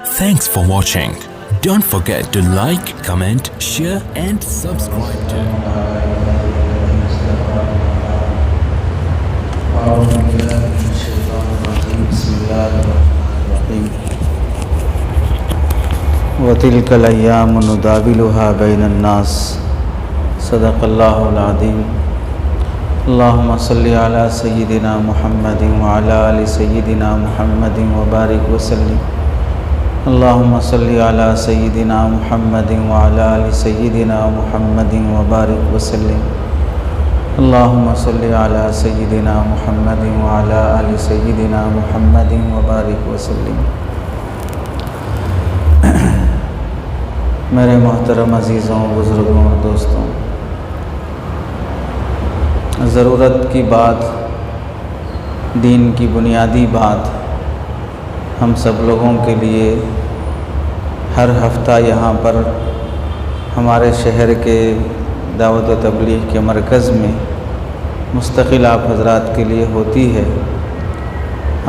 Thanks for watching. Don't forget to like, comment, share and subscribe to وَتِلْكَ الْأَيَّامُ نُدَاوِلُهَا بَيْنَ النَّاسِ صدق اللہ العظیم اللہم صلی علی سیدنا محمد وعلی آل سیدنا محمد وبارک وسلم اللہم صلی علی سیدنا محمد وعلی آل سیدنا محمد وبارک وسلم اللہم صلی علی سیدنا محمد وعلی آل سیدنا محمد وبارک وسلم۔ میرے محترم عزیزوں، بزرگوں اور دوستوں، ضرورت کی بات، دین کی بنیادی بات ہم سب لوگوں کے لیے ہر ہفتہ یہاں پر ہمارے شہر کے دعوت و تبلیغ کے مرکز میں مستقل آپ حضرات کے لیے ہوتی ہے۔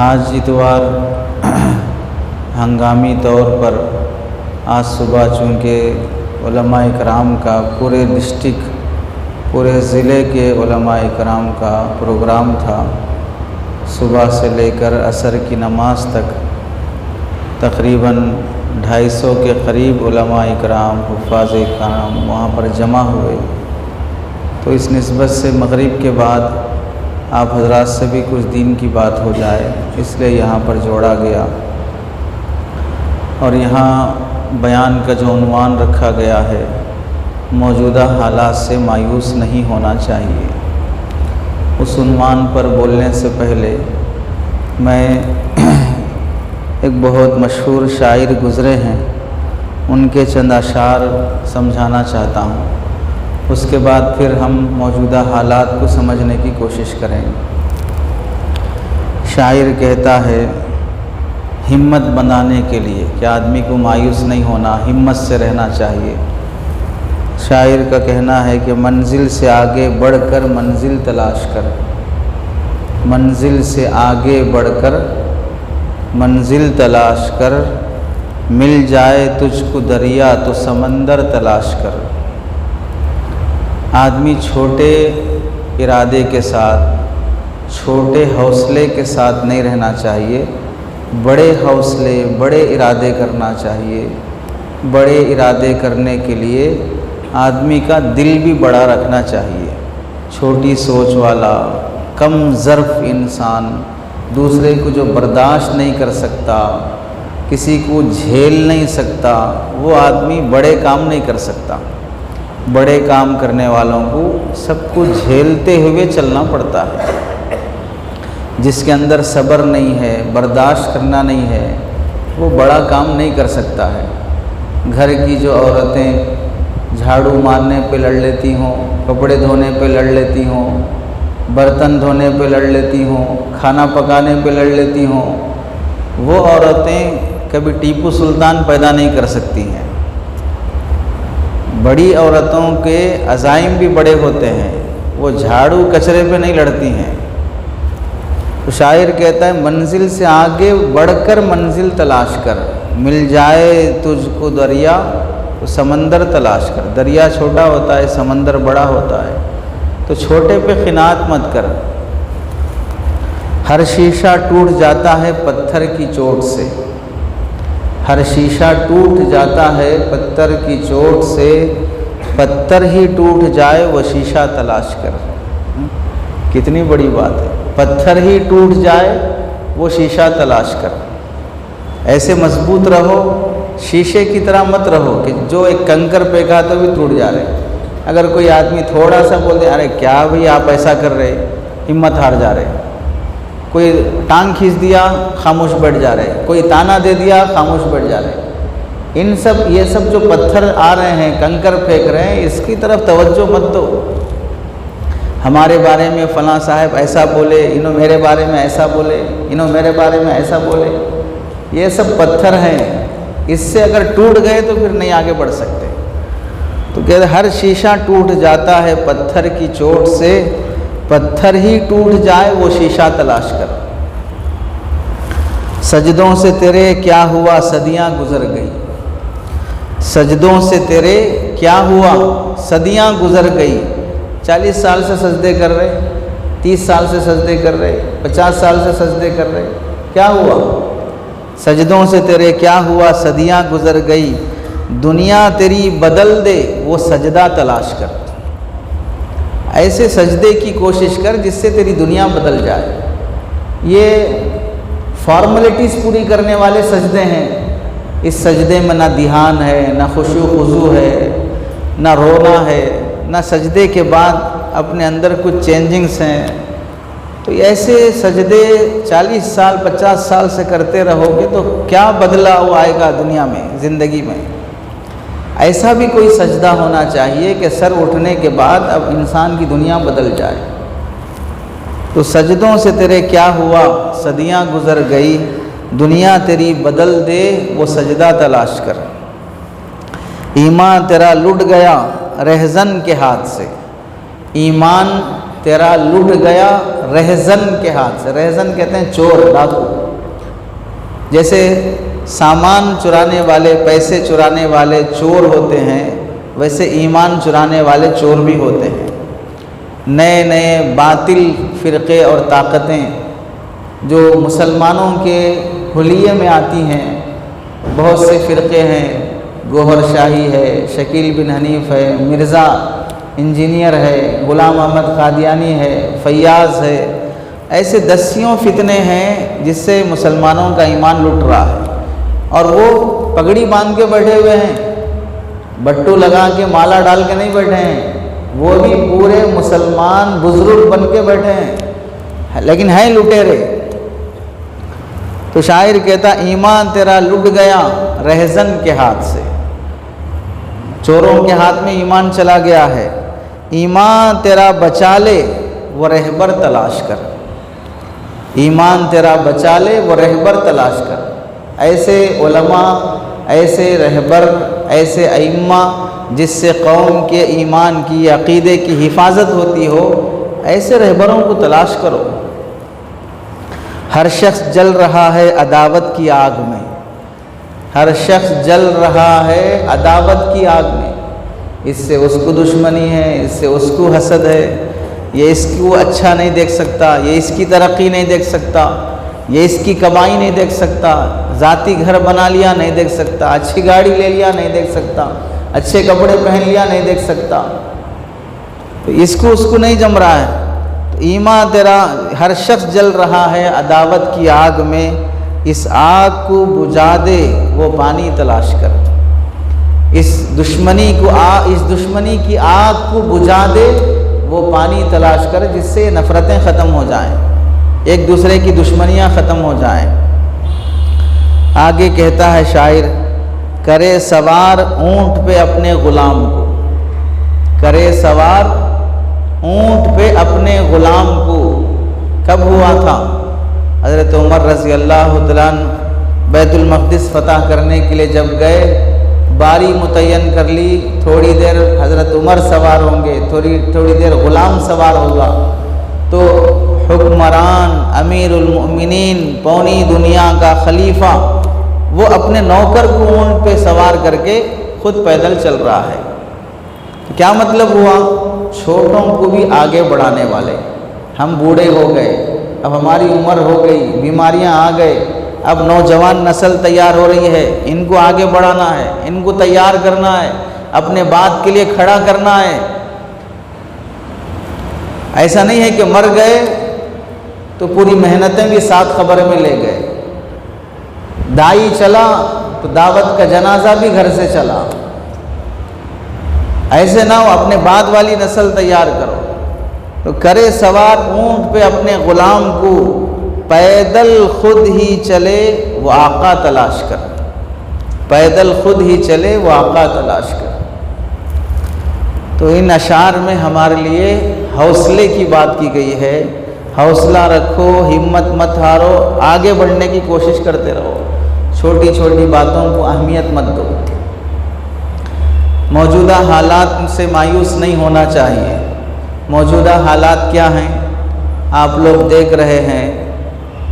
آج اتوار ہنگامی طور پر آج صبح چونکہ علماء کرام کا پورے ڈسٹرکٹ، پورے ضلع کے علماء کرام کا پروگرام تھا، صبح سے لے کر عصر کی نماز تک تقریباً 250 کے قریب علماء کرام، حفاظ کرام وہاں پر جمع ہوئے۔ تو اس نسبت سے مغرب کے بعد آپ حضرات سے بھی کچھ دین کی بات ہو جائے، اس لیے یہاں پر جوڑا گیا۔ اور یہاں بیان کا جو عنوان رکھا گیا ہے، موجودہ حالات سے مایوس نہیں ہونا چاہیے۔ اس عنوان پر بولنے سے پہلے میں ایک بہت مشہور شاعر گزرے ہیں، ان کے چند اشعار سمجھانا چاہتا ہوں، اس کے بعد پھر ہم موجودہ حالات کو سمجھنے کی کوشش کریں گے۔ شاعر کہتا ہے، ہمت بنانے کے لیے کہ آدمی کو مایوس نہیں ہونا، ہمت سے رہنا چاہیے۔ شاعر کا کہنا ہے کہ منزل سے آگے بڑھ کر منزل تلاش کر، منزل سے آگے بڑھ کر منزل تلاش کر، مل جائے تجھ کو دریا تو سمندر تلاش کر۔ آدمی چھوٹے ارادے کے ساتھ، چھوٹے حوصلے کے ساتھ نہیں رہنا چاہیے، بڑے حوصلے، بڑے ارادے کرنا چاہیے۔ بڑے ارادے کرنے کے لیے آدمی کا دل بھی بڑا رکھنا چاہیے۔ چھوٹی سوچ والا، کم ظرف انسان، دوسرے کو جو برداشت نہیں کر سکتا، کسی کو جھیل نہیں سکتا، وہ آدمی بڑے کام نہیں کر سکتا۔ بڑے کام کرنے والوں کو سب کو جھیلتے ہوئے چلنا پڑتا ہے۔ جس کے اندر صبر نہیں ہے، برداشت کرنا نہیں ہے، وہ بڑا کام نہیں کر سکتا ہے۔ گھر کی جو عورتیں جھاڑو مارنے پہ لڑ لیتی ہوں، کپڑے دھونے پہ لڑ لیتی ہوں، برتن دھونے پہ لڑ لیتی ہوں، کھانا پکانے پہ لڑ لیتی ہوں، وہ عورتیں کبھی ٹیپو سلطان پیدا نہیں کر سکتی ہیں۔ بڑی عورتوں کے عزائم بھی بڑے ہوتے ہیں، وہ جھاڑو کچرے پہ نہیں لڑتی ہیں۔ تو شاعر کہتا ہے، منزل سے آگے بڑھ کر منزل تلاش کر، مل جائے تجھ کو دریا تو سمندر تلاش کر۔ دریا چھوٹا ہوتا ہے، سمندر بڑا ہوتا ہے، تو چھوٹے پہ قناعت مت کر۔ ہر شیشہ ٹوٹ جاتا ہے پتھر کی چوٹ سے، ہر شیشہ ٹوٹ جاتا ہے پتھر کی چوٹ سے، پتھر ہی ٹوٹ جائے وہ شیشہ تلاش کر۔ کتنی بڑی بات ہے، پتھر ہی ٹوٹ جائے وہ شیشہ تلاش کر۔ ایسے مضبوط رہو، شیشے کی طرح مت رہو کہ جو ایک کنکر پھینکا تو بھی ٹوٹ جا رہے۔ اگر کوئی آدمی تھوڑا سا بول دے، ارے کیا بھئی آپ ایسا کر رہے، ہمت ہار جا رہے۔ کوئی ٹانگ کھینچ دیا، خاموش بیٹھ جا رہے، کوئی تانا دے دیا، خاموش بیٹھ جا رہے۔ یہ سب جو پتھر آ رہے ہیں، کنکر پھینک رہے ہیں، اس کی طرف توجہ مت دو۔ ہمارے بارے میں فلاں صاحب ایسا بولے، انہوں میرے بارے میں ایسا بولے، انہوں میرے بارے میں ایسا بولے، یہ سب پتھر ہیں، اس سے اگر ٹوٹ گئے تو پھر نہیں آگے بڑھ سکتے۔ تو کہتے ہر شیشہ ٹوٹ جاتا ہے پتھر کی چوٹ سے، پتھر ہی ٹوٹ جائے وہ شیشہ تلاش کر۔ سجدوں سے تیرے کیا ہوا صدیاں گزر گئی، سجدوں سے تیرے کیا ہوا صدیاں گزر گئی۔ 40 سال سے سجدے کر رہے، 30 سال سے سجدے کر رہے، 50 سال سے سجدے کر رہے، کیا ہوا؟ سجدوں سے تیرے کیا ہوا صدیاں گزر گئی، دنیا تیری بدل دے وہ سجدہ تلاش کر۔ ایسے سجدے کی کوشش کر جس سے تیری دنیا بدل جائے۔ یہ فارمیلٹیز پوری کرنے والے سجدے ہیں۔ اس سجدے میں نہ دھیان ہے، نہ خشوع خضوع ہے، نہ رونا ہے، نہ سجدے کے بعد اپنے اندر کچھ چینجنگز ہیں۔ تو ایسے سجدے 40 سال 50 سال سے کرتے رہو گے تو کیا بدلاؤ آئے گا دنیا میں، زندگی میں؟ ایسا بھی کوئی سجدہ ہونا چاہیے کہ سر اٹھنے کے بعد اب انسان کی دنیا بدل جائے۔ تو سجدوں سے تیرے کیا ہوا صدیاں گزر گئی، دنیا تیری بدل دے وہ سجدہ تلاش کر۔ ایمان تیرا لٹ گیا رہزن کے ہاتھ سے، ایمان تیرا لٹ گیا رہزن کے ہاتھ سے۔ رہزن کہتے ہیں چور، ڈاکو۔ جیسے سامان چرانے والے، پیسے چرانے والے چور ہوتے ہیں، ویسے ایمان چرانے والے چور بھی ہوتے ہیں۔ نئے نئے باطل فرقے اور طاقتیں جو مسلمانوں کے حلیے میں آتی ہیں، بہت سے فرقے ہیں، گوہر شاہی ہے، شکیل بن حنیف ہے، مرزا انجینئر ہے، غلام احمد قادیانی ہے، فیاض ہے، ایسے دسیوں فتنے ہیں جس سے مسلمانوں کا ایمان لٹ رہا ہے۔ اور وہ پگڑی باندھ کے بیٹھے ہوئے ہیں، بٹو لگا کے مالا ڈال کے نہیں بیٹھے ہیں، وہ بھی پورے مسلمان بزرگ بن کے بیٹھے ہیں، لیکن ہیں لٹیرے۔ تو شاعر کہتا ایمان تیرا لٹ گیا رہزن کے ہاتھ سے، چوروں کے ہاتھ میں ایمان چلا گیا ہے۔ ایمان تیرا بچا لے وہ رہبر تلاش کر، ایمان تیرا بچا لے وہ رہبر تلاش کر۔ ایسے علماء، ایسے رہبر، ایسے ائمہ جس سے قوم کے ایمان کی، عقیدے کی حفاظت ہوتی ہو، ایسے رہبروں کو تلاش کرو۔ ہر شخص جل رہا ہے عداوت کی آگ میں، ہر شخص جل رہا ہے عداوت کی آگ میں۔ اس سے اس کو دشمنی ہے، اس سے اس کو حسد ہے، یہ اس کو اچھا نہیں دیکھ سکتا، یہ اس کی ترقی نہیں دیکھ سکتا، یہ اس کی کمائی نہیں دیکھ سکتا، ذاتی گھر بنا لیا نہیں دیکھ سکتا، اچھی گاڑی لے لیا نہیں دیکھ سکتا، اچھے کپڑے پہن لیا نہیں دیکھ سکتا، تو اس کو نہیں جم رہا ہے۔ تو ایمان تیرا، ہر شخص جل رہا ہے عداوت کی آگ میں، اس آگ کو بجھا دے وہ پانی تلاش کر۔ اس دشمنی کی آگ کو بجھا دے وہ پانی تلاش کر، جس سے نفرتیں ختم ہو جائیں، ایک دوسرے کی دشمنیاں ختم ہو جائیں۔ آگے کہتا ہے شاعر، کرے سوار اونٹ پہ اپنے غلام کو، کرے سوار اونٹ پہ اپنے غلام کو۔ کب ہوا تھا؟ حضرت عمر رضی اللہ تعالیٰ عنہ بیت المقدس فتح کرنے کے لیے جب گئے، باری متعین کر لی، تھوڑی دیر حضرت عمر سوار ہوں گے، تھوڑی دیر غلام سوار ہوگا، تو حکمران امیر المؤمنین پوری دنیا کا خلیفہ وہ اپنے نوکر کو اونٹ پہ سوار کر کے خود پیدل چل رہا ہے۔ کیا مطلب ہوا؟ چھوٹوں کو بھی آگے بڑھانے والے۔ ہم بوڑھے ہو گئے، اب ہماری عمر ہو گئی، بیماریاں آ گئے، اب نوجوان نسل تیار ہو رہی ہے، ان کو آگے بڑھانا ہے، ان کو تیار کرنا ہے، اپنے بات کے لیے کھڑا کرنا ہے۔ ایسا نہیں ہے کہ مر گئے تو پوری محنتیں بھی ساتھ خبر میں لے گئے، دائی چلا تو دعوت کا جنازہ بھی گھر سے چلا۔ ایسے نہ ہو، اپنے بعد والی نسل تیار کرو۔ تو کرے سوار اونٹ پہ اپنے غلام کو، پیدل خود ہی چلے وہ آقا تلاش کر، پیدل خود ہی چلے وہ آقا تلاش کر۔ تو ان اشعار میں ہمارے لیے حوصلے کی بات کی گئی ہے۔ حوصلہ رکھو، ہمت مت ہارو، آگے بڑھنے کی کوشش کرتے رہو، چھوٹی چھوٹی باتوں کو اہمیت مت دو۔ موجودہ حالات سے مایوس نہیں ہونا چاہیے۔ موجودہ حالات کیا ہیں؟ آپ لوگ دیکھ رہے ہیں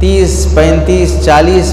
30, 35, 40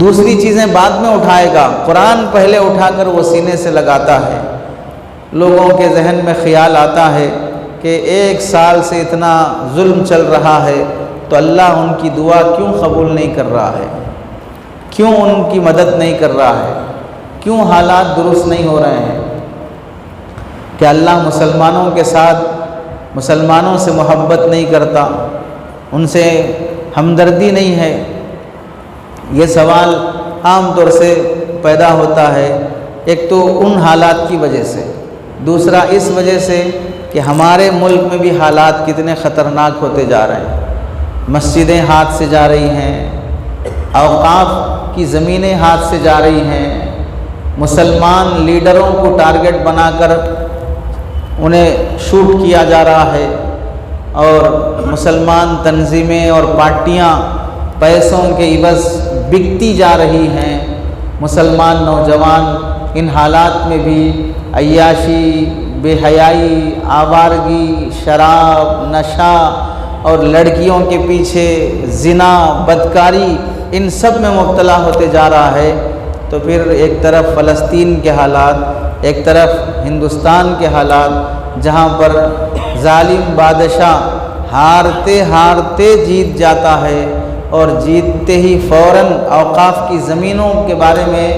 دوسری چیزیں بعد میں اٹھائے گا، قرآن پہلے اٹھا کر وہ سینے سے لگاتا ہے۔ لوگوں کے ذہن میں خیال آتا ہے کہ 1 سال سے اتنا ظلم چل رہا ہے تو اللہ ان کی دعا کیوں قبول نہیں کر رہا ہے، کیوں ان کی مدد نہیں کر رہا ہے، کیوں حالات درست نہیں ہو رہے ہیں؟ کہ اللہ مسلمانوں کے ساتھ، مسلمانوں سے محبت نہیں کرتا، ان سے ہمدردی نہیں ہے؟ یہ سوال عام طور سے پیدا ہوتا ہے، ایک تو ان حالات کی وجہ سے، دوسرا اس وجہ سے کہ ہمارے ملک میں بھی حالات کتنے خطرناک ہوتے جا رہے ہیں۔ مسجدیں ہاتھ سے جا رہی ہیں، اوقاف کی زمینیں ہاتھ سے جا رہی ہیں، مسلمان لیڈروں کو ٹارگٹ بنا کر انہیں شوٹ کیا جا رہا ہے، اور مسلمان تنظیمیں اور پارٹیاں پیسوں کے عوض بکتی جا رہی ہیں۔ مسلمان نوجوان ان حالات میں بھی عیاشی، بے حیائی، آوارگی، شراب، نشہ اور لڑکیوں کے پیچھے زنا، بدکاری، ان سب میں مبتلا ہوتے جا رہا ہے۔ تو پھر ایک طرف فلسطین کے حالات، ایک طرف ہندوستان کے حالات، جہاں پر ظالم بادشاہ ہارتے ہارتے جیت جاتا ہے، اور جیتتے ہی فوراً اوقاف کی زمینوں کے بارے میں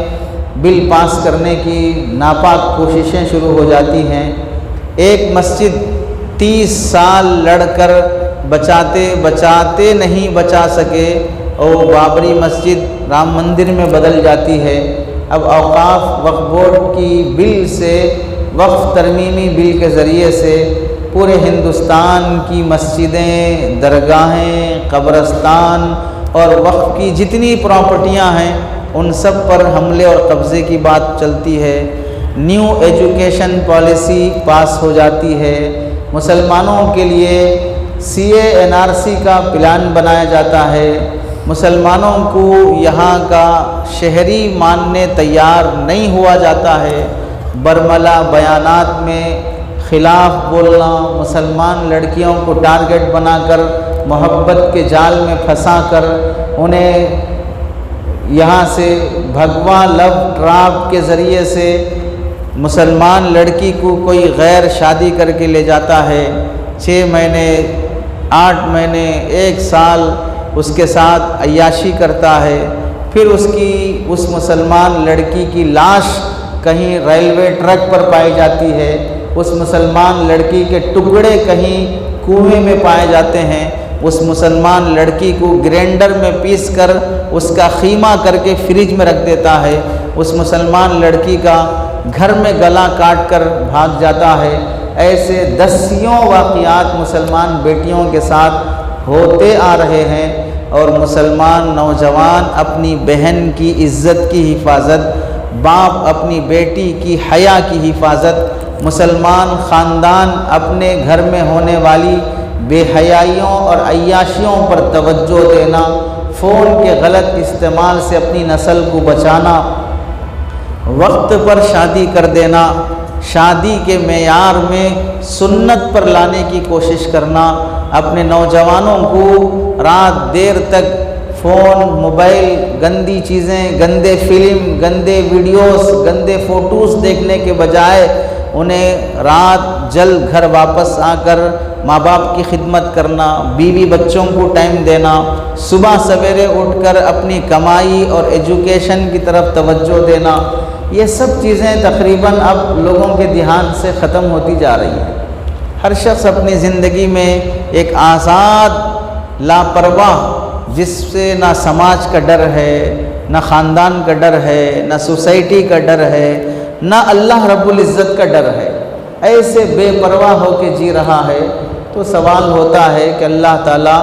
بل پاس کرنے کی ناپاک کوششیں شروع ہو جاتی ہیں۔ ایک مسجد 30 سال لڑ کر بچاتے نہیں بچا سکے، اور بابری مسجد رام مندر میں بدل جاتی ہے۔ اب اوقاف وقف بورڈ کی بل سے، وقف ترمیمی بل کے ذریعے سے پورے ہندوستان کی مسجدیں، درگاہیں، قبرستان اور وقف کی جتنی پراپرٹیاں ہیں ان سب پر حملے اور قبضے کی بات چلتی ہے۔ نیو ایجوکیشن پالیسی پاس ہو جاتی ہے، مسلمانوں کے لیے CA/NRC کا پلان بنایا جاتا ہے، مسلمانوں کو یہاں کا شہری ماننے تیار نہیں ہوا جاتا ہے۔ برملا بیانات میں خلاف بولنا، مسلمان لڑکیوں کو ٹارگٹ بنا کر محبت کے جال میں پھنسا کر انہیں یہاں سے بھگوا لو ٹراپ کے ذریعے سے مسلمان لڑکی کو کوئی غیر شادی کر کے لے جاتا ہے، 6 مہینے، 8 مہینے، 1 سال اس کے ساتھ عیاشی کرتا ہے، پھر اس مسلمان لڑکی کی لاش کہیں ریلوے ٹریک پر پائی جاتی ہے، اس مسلمان لڑکی کے ٹکڑے کہیں کنویں میں پائے جاتے ہیں، اس مسلمان لڑکی کو گرینڈر میں پیس کر اس کا خیمہ کر کے فریج میں رکھ دیتا ہے، اس مسلمان لڑکی کا گھر میں گلا کاٹ کر بھاگ جاتا ہے۔ ایسے دسیوں واقعات مسلمان بیٹیوں کے ساتھ ہوتے آ رہے ہیں، اور مسلمان نوجوان اپنی بہن کی عزت کی حفاظت، باپ اپنی بیٹی کی حیا کی حفاظت، مسلمان خاندان اپنے گھر میں ہونے والی بے حیائیوں اور عیاشیوں پر توجہ دینا، فون کے غلط استعمال سے اپنی نسل کو بچانا، وقت پر شادی کر دینا، شادی کے معیار میں سنت پر لانے کی کوشش کرنا، اپنے نوجوانوں کو رات دیر تک فون، موبائل، گندی چیزیں، گندے فلم، گندے ویڈیوز، گندے فوٹوز دیکھنے کے بجائے انہیں رات جلد گھر واپس آ کر ماں باپ کی خدمت کرنا، بیوی بچوں کو ٹائم دینا، صبح سویرے اٹھ کر اپنی کمائی اور ایجوکیشن کی طرف توجہ دینا، یہ سب چیزیں تقریباً اب لوگوں کے دھیان سے ختم ہوتی جا رہی ہیں۔ ہر شخص اپنی زندگی میں ایک آزاد لاپرواہ، جس سے نہ سماج کا ڈر ہے، نہ خاندان کا ڈر ہے، نہ سوسائٹی کا ڈر ہے، نہ اللہ رب العزت کا ڈر ہے، ایسے بے پرواہ ہو کے جی رہا ہے، تو سوال ہوتا ہے کہ اللہ تعالیٰ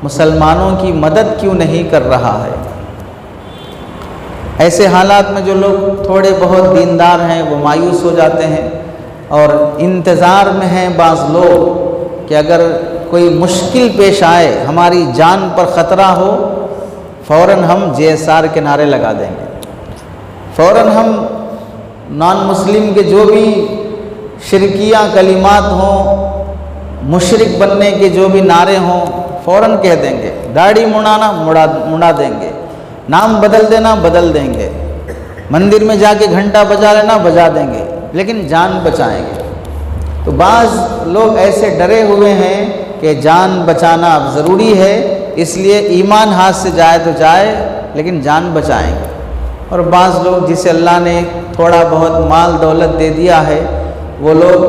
مسلمانوں کی مدد کیوں نہیں کر رہا ہے؟ ایسے حالات میں جو لوگ تھوڑے بہت دیندار ہیں وہ مایوس ہو جاتے ہیں، اور انتظار میں ہیں بعض لوگ کہ اگر کوئی مشکل پیش آئے، ہماری جان پر خطرہ ہو، فوراً ہم JSR کے نعرے لگا دیں گے، فوراً ہم نان مسلم کے جو بھی شرکیہ کلمات ہوں، مشرک بننے کے جو بھی نعرے ہوں، فوراً کہہ دیں گے، داڑھی مڑانا مڑا دیں گے، نام بدل دینا بدل دیں گے، مندر میں جا کے گھنٹہ بجا لینا بجا دیں گے، لیکن جان بچائیں گے۔ تو بعض لوگ ایسے ڈرے ہوئے ہیں کہ جان بچانا اب ضروری ہے، اس لیے ایمان ہاتھ سے جائے تو جائے لیکن جان بچائیں گے۔ اور بعض لوگ جسے اللہ نے تھوڑا بہت مال دولت دے دیا ہے، وہ لوگ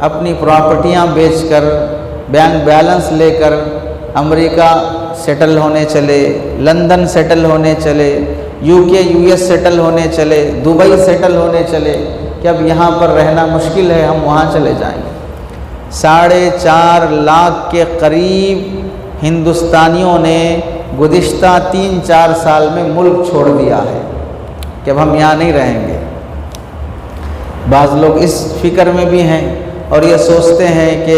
اپنی پراپرٹیاں بیچ کر، بینک بیلنس لے کر امریکہ سیٹل ہونے چلے، لندن سیٹل ہونے چلے، UK US سیٹل ہونے چلے، دبئی سیٹل ہونے چلے کہ اب یہاں پر رہنا مشکل ہے، ہم وہاں چلے جائیں گے۔ 4.5 لاکھ کے قریب ہندوستانیوں نے گزشتہ 3-4 سال میں ملک چھوڑ دیا ہے کہ اب ہم یہاں نہیں رہیں گے۔ بعض لوگ اس فکر میں بھی ہیں اور یہ سوچتے ہیں کہ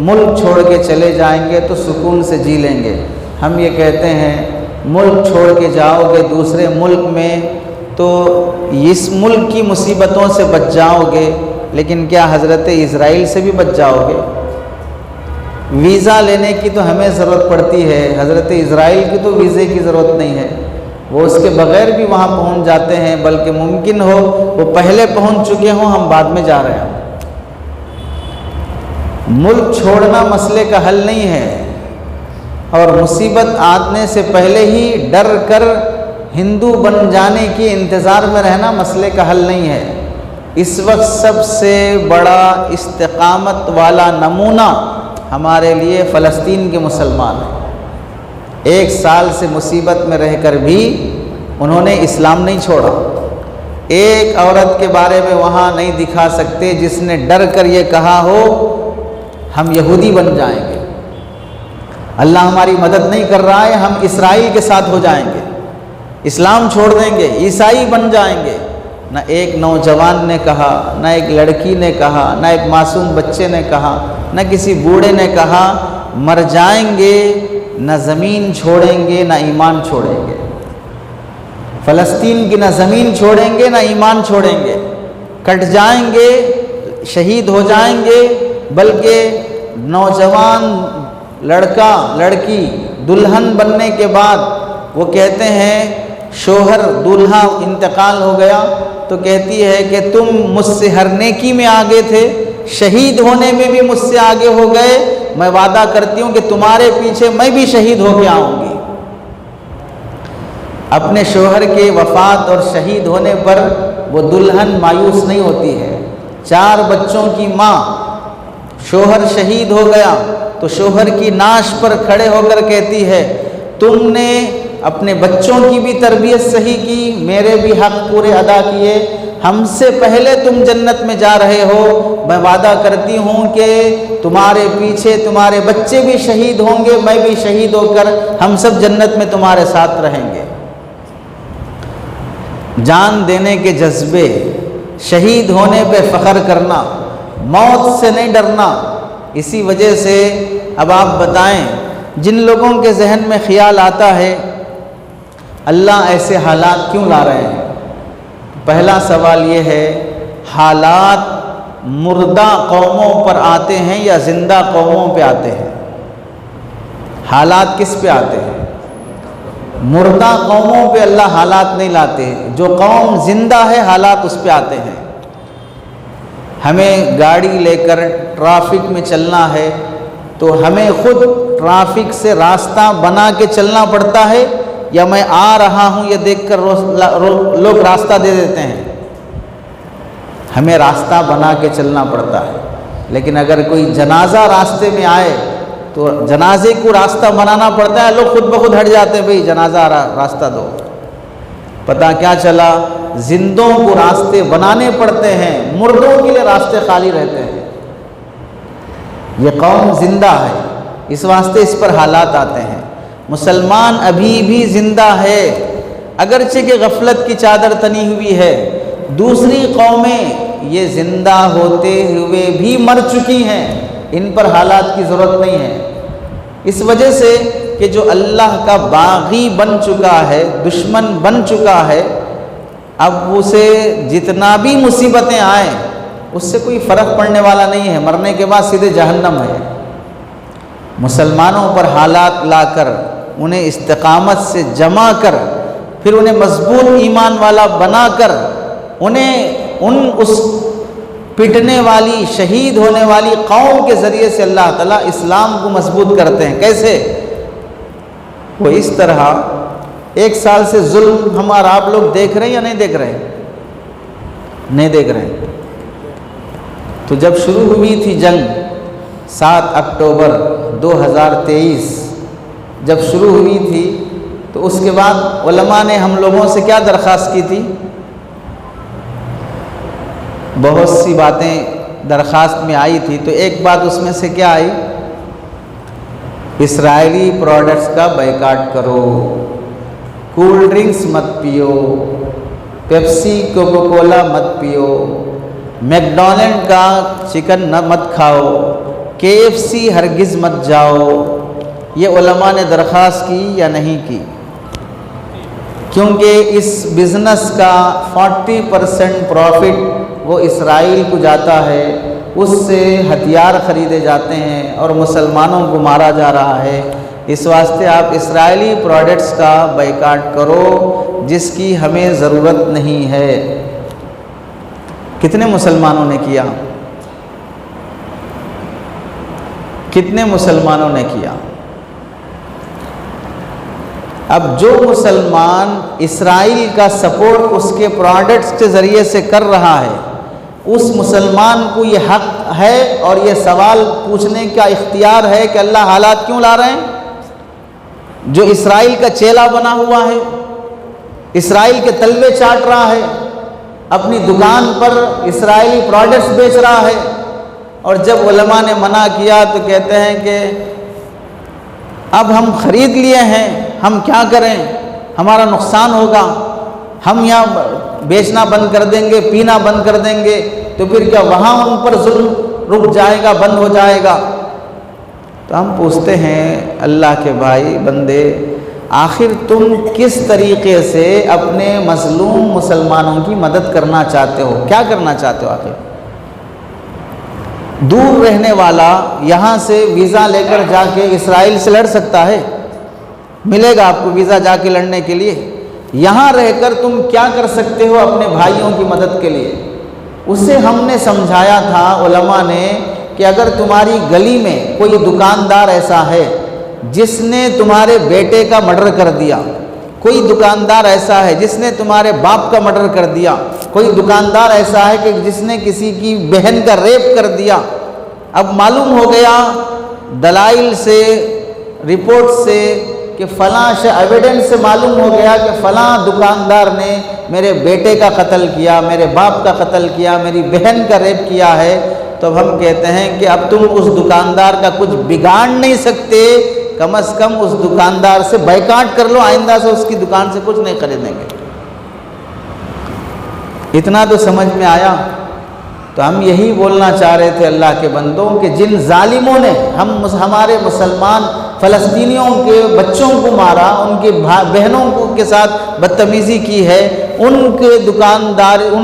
ملک چھوڑ کے چلے جائیں گے تو سکون سے جی لیں گے۔ ہم یہ کہتے ہیں ملک چھوڑ کے جاؤ گے دوسرے ملک میں تو اس ملک کی مصیبتوں سے بچ جاؤ گے، لیکن کیا حضرت اسرائیل سے بھی بچ جاؤ گے؟ ویزا لینے کی تو ہمیں ضرورت پڑتی ہے، حضرت اسرائیل کی تو ویزے کی ضرورت نہیں ہے، وہ اس کے بغیر بھی وہاں پہنچ جاتے ہیں، بلکہ ممکن ہو وہ پہلے پہنچ چکے ہوں، ہم بعد میں جا رہے ہیں۔ ملک چھوڑنا مسئلے کا حل نہیں ہے، اور مصیبت آنے سے پہلے ہی ڈر کر ہندو بن جانے کے انتظار میں رہنا مسئلے کا حل نہیں ہے۔ اس وقت سب سے بڑا استقامت والا نمونہ ہمارے لیے فلسطین کے مسلمان ہیں۔ 1 سال سے مصیبت میں رہ کر بھی انہوں نے اسلام نہیں چھوڑا۔ ایک عورت کے بارے میں وہاں نہیں دکھا سکتے جس نے ڈر کر یہ کہا ہو ہم یہودی بن جائیں گے، اللہ ہماری مدد نہیں کر رہا ہے، ہم اسرائیل کے ساتھ ہو جائیں گے، اسلام چھوڑ دیں گے، عیسائی بن جائیں گے۔ نہ ایک نوجوان نے کہا، نہ ایک لڑکی نے کہا، نہ ایک معصوم بچے نے کہا، نہ کسی بوڑھے نے کہا مر جائیں گے، نہ زمین چھوڑیں گے نہ ایمان چھوڑیں گے۔ فلسطین کی نہ زمین چھوڑیں گے نہ ایمان چھوڑیں گے، کٹ جائیں گے، شہید ہو جائیں گے، بلکہ نوجوان لڑکا لڑکی دلہن بننے کے بعد وہ کہتے ہیں شوہر دولہا انتقال ہو گیا تو کہتی ہے کہ تم مجھ سے ہر نیکی میں آگے تھے، شہید ہونے میں بھی مجھ سے آگے ہو گئے، میں وعدہ کرتی ہوں کہ تمہارے پیچھے میں بھی شہید ہو کے آؤں گی۔ اپنے شوہر کے وفات اور شہید ہونے پر وہ دلہن مایوس نہیں ہوتی ہے۔ 4 بچوں کی ماں، شوہر شہید ہو گیا تو شوہر کی ناش پر کھڑے ہو کر کہتی ہے تم نے اپنے بچوں کی بھی تربیت صحیح کی، میرے بھی حق پورے ادا کیے، ہم سے پہلے تم جنت میں جا رہے ہو، میں وعدہ کرتی ہوں کہ تمہارے پیچھے تمہارے بچے بھی شہید ہوں گے، میں بھی شہید ہو کر ہم سب جنت میں تمہارے ساتھ رہیں گے۔ جان دینے کے جذبے، شہید ہونے پہ فخر کرنا، موت سے نہیں ڈرنا، اسی وجہ سے اب آپ بتائیں جن لوگوں کے ذہن میں خیال آتا ہے اللہ ایسے حالات کیوں لا رہے ہیں، پہلا سوال یہ ہے حالات مردہ قوموں پر آتے ہیں یا زندہ قوموں پہ آتے ہیں؟ حالات کس پہ آتے ہیں؟ مردہ قوموں پہ اللہ حالات نہیں لاتے، جو قوم زندہ ہے حالات اس پہ آتے ہیں۔ ہمیں گاڑی لے کر ٹرافک میں چلنا ہے تو ہمیں خود ٹرافک سے راستہ بنا کے چلنا پڑتا ہے یا میں آ رہا ہوں یہ دیکھ کر لوگ راستہ دے دیتے ہیں؟ ہمیں راستہ بنا کے چلنا پڑتا ہے۔ لیکن اگر کوئی جنازہ راستے میں آئے تو جنازے کو راستہ بنانا پڑتا ہے، لوگ خود بخود ہٹ جاتے ہیں، بھئی جنازہ آ رہا راستہ دو۔ پتہ کیا چلا زندوں کو راستے بنانے پڑتے ہیں، مردوں کے لیے راستے خالی رہتے ہیں۔ یہ قوم زندہ ہے، اس واسطے اس پر حالات آتے ہیں۔ مسلمان ابھی بھی زندہ ہے، اگرچہ کہ غفلت کی چادر تنی ہوئی ہے۔ دوسری قومیں یہ زندہ ہوتے ہوئے بھی مر چکی ہیں، ان پر حالات کی ضرورت نہیں ہے، اس وجہ سے کہ جو اللہ کا باغی بن چکا ہے، دشمن بن چکا ہے، اب اسے جتنا بھی مصیبتیں آئیں اس سے کوئی فرق پڑنے والا نہیں ہے، مرنے کے بعد سیدھے جہنم ہے۔ مسلمانوں پر حالات لا کر انہیں استقامت سے جمع کر پھر انہیں مضبوط ایمان والا بنا کر انہیں اس پٹنے والی شہید ہونے والی قوم کے ذریعے سے اللہ تعالیٰ اسلام کو مضبوط کرتے ہیں۔ کیسے؟ وہ اس طرح 1 سال سے ظلم ہم اور آپ لوگ دیکھ رہے ہیں یا نہیں دیکھ رہے ہیں؟ نہیں دیکھ رہے ہیں۔ تو جب شروع ہوئی تھی جنگ 7 اکتوبر 2023 جب شروع ہوئی تھی تو اس کے بعد علماء نے ہم لوگوں سے کیا درخواست کی تھی؟ بہت سی باتیں درخواست میں آئی تھی، تو ایک بات اس میں سے کیا آئی؟ اسرائیلی پروڈکٹس کا بائیکاٹ کرو، کول ڈرنکس مت پیو، پیپسی کوکو کولا مت پیو، میکڈونلڈ کا چکن مت کھاؤ، KFC ہرگز مت جاؤ۔ یہ علماء نے درخواست کی یا نہیں کی؟ کیونکہ اس بزنس کا 40% پروفٹ وہ اسرائیل کو جاتا ہے، اس سے ہتھیار خریدے جاتے ہیں اور مسلمانوں کو مارا جا رہا ہے۔ اس واسطے آپ اسرائیلی پروڈکٹس کا بائیکاٹ کرو جس کی ہمیں ضرورت نہیں ہے۔ کتنے مسلمانوں نے کیا؟ کتنے مسلمانوں نے کیا؟ اب جو مسلمان اسرائیل کا سپورٹ اس کے پروڈکٹس کے ذریعے سے کر رہا ہے، اس مسلمان کو یہ حق ہے اور یہ سوال پوچھنے کا اختیار ہے کہ اللہ حالات کیوں لا رہے ہیں؟ جو اسرائیل کا چیلا بنا ہوا ہے، اسرائیل کے تلوے چاٹ رہا ہے، اپنی دکان پر اسرائیلی پروڈکٹس بیچ رہا ہے، اور جب علماء نے منع کیا تو کہتے ہیں کہ اب ہم خرید لیے ہیں، ہم کیا کریں، ہمارا نقصان ہوگا، ہم یہاں بیچنا بند کر دیں گے، پینا بند کر دیں گے، تو پھر کیا وہاں ان پر ظلم رک جائے گا، بند ہو جائے گا؟ تو ہم پوچھتے ہیں اللہ کے بھائی بندے، آخر تم کس طریقے سے اپنے مظلوم مسلمانوں کی مدد کرنا چاہتے ہو؟ کیا کرنا چاہتے ہو آخر؟ دور رہنے والا یہاں سے ویزا لے کر جا کے اسرائیل سے لڑ سکتا ہے، ملے گا آپ کو ویزا جا کے لڑنے کے لیے؟ یہاں رہ کر تم کیا کر سکتے ہو اپنے بھائیوں کی مدد کے لیے؟ اسے ہم نے سمجھایا تھا علماء نے کہ اگر تمہاری گلی میں کوئی دکاندار ایسا ہے جس نے تمہارے بیٹے کا مرڈر کر دیا، کوئی دکاندار ایسا ہے جس نے تمہارے باپ کا مرڈر کر دیا، کوئی دکاندار ایسا ہے کہ جس نے کسی کی بہن کا ریپ کر دیا، اب معلوم ہو گیا دلائل سے، رپورٹ سے کہ فلاں ایویڈنس سے معلوم ہو گیا کہ فلاں دکاندار نے میرے بیٹے کا قتل کیا، میرے باپ کا قتل کیا، میری بہن کا ریپ کیا ہے، تو اب ہم کہتے ہیں کہ اب تم اس دکاندار کا کچھ بگاڑ نہیں سکتے، کم از کم اس دکاندار سے بائیکاٹ کر لو، آئندہ سے اس کی دکان سے کچھ نہیں خریدیں گے۔ اتنا تو سمجھ میں آیا؟ تو ہم یہی بولنا چاہ رہے تھے اللہ کے بندوں کہ جن ظالموں نے ہمارے مسلمان فلسطینیوں کے بچوں کو مارا، ان کی بہنوں کے ساتھ بدتمیزی کی ہے، ان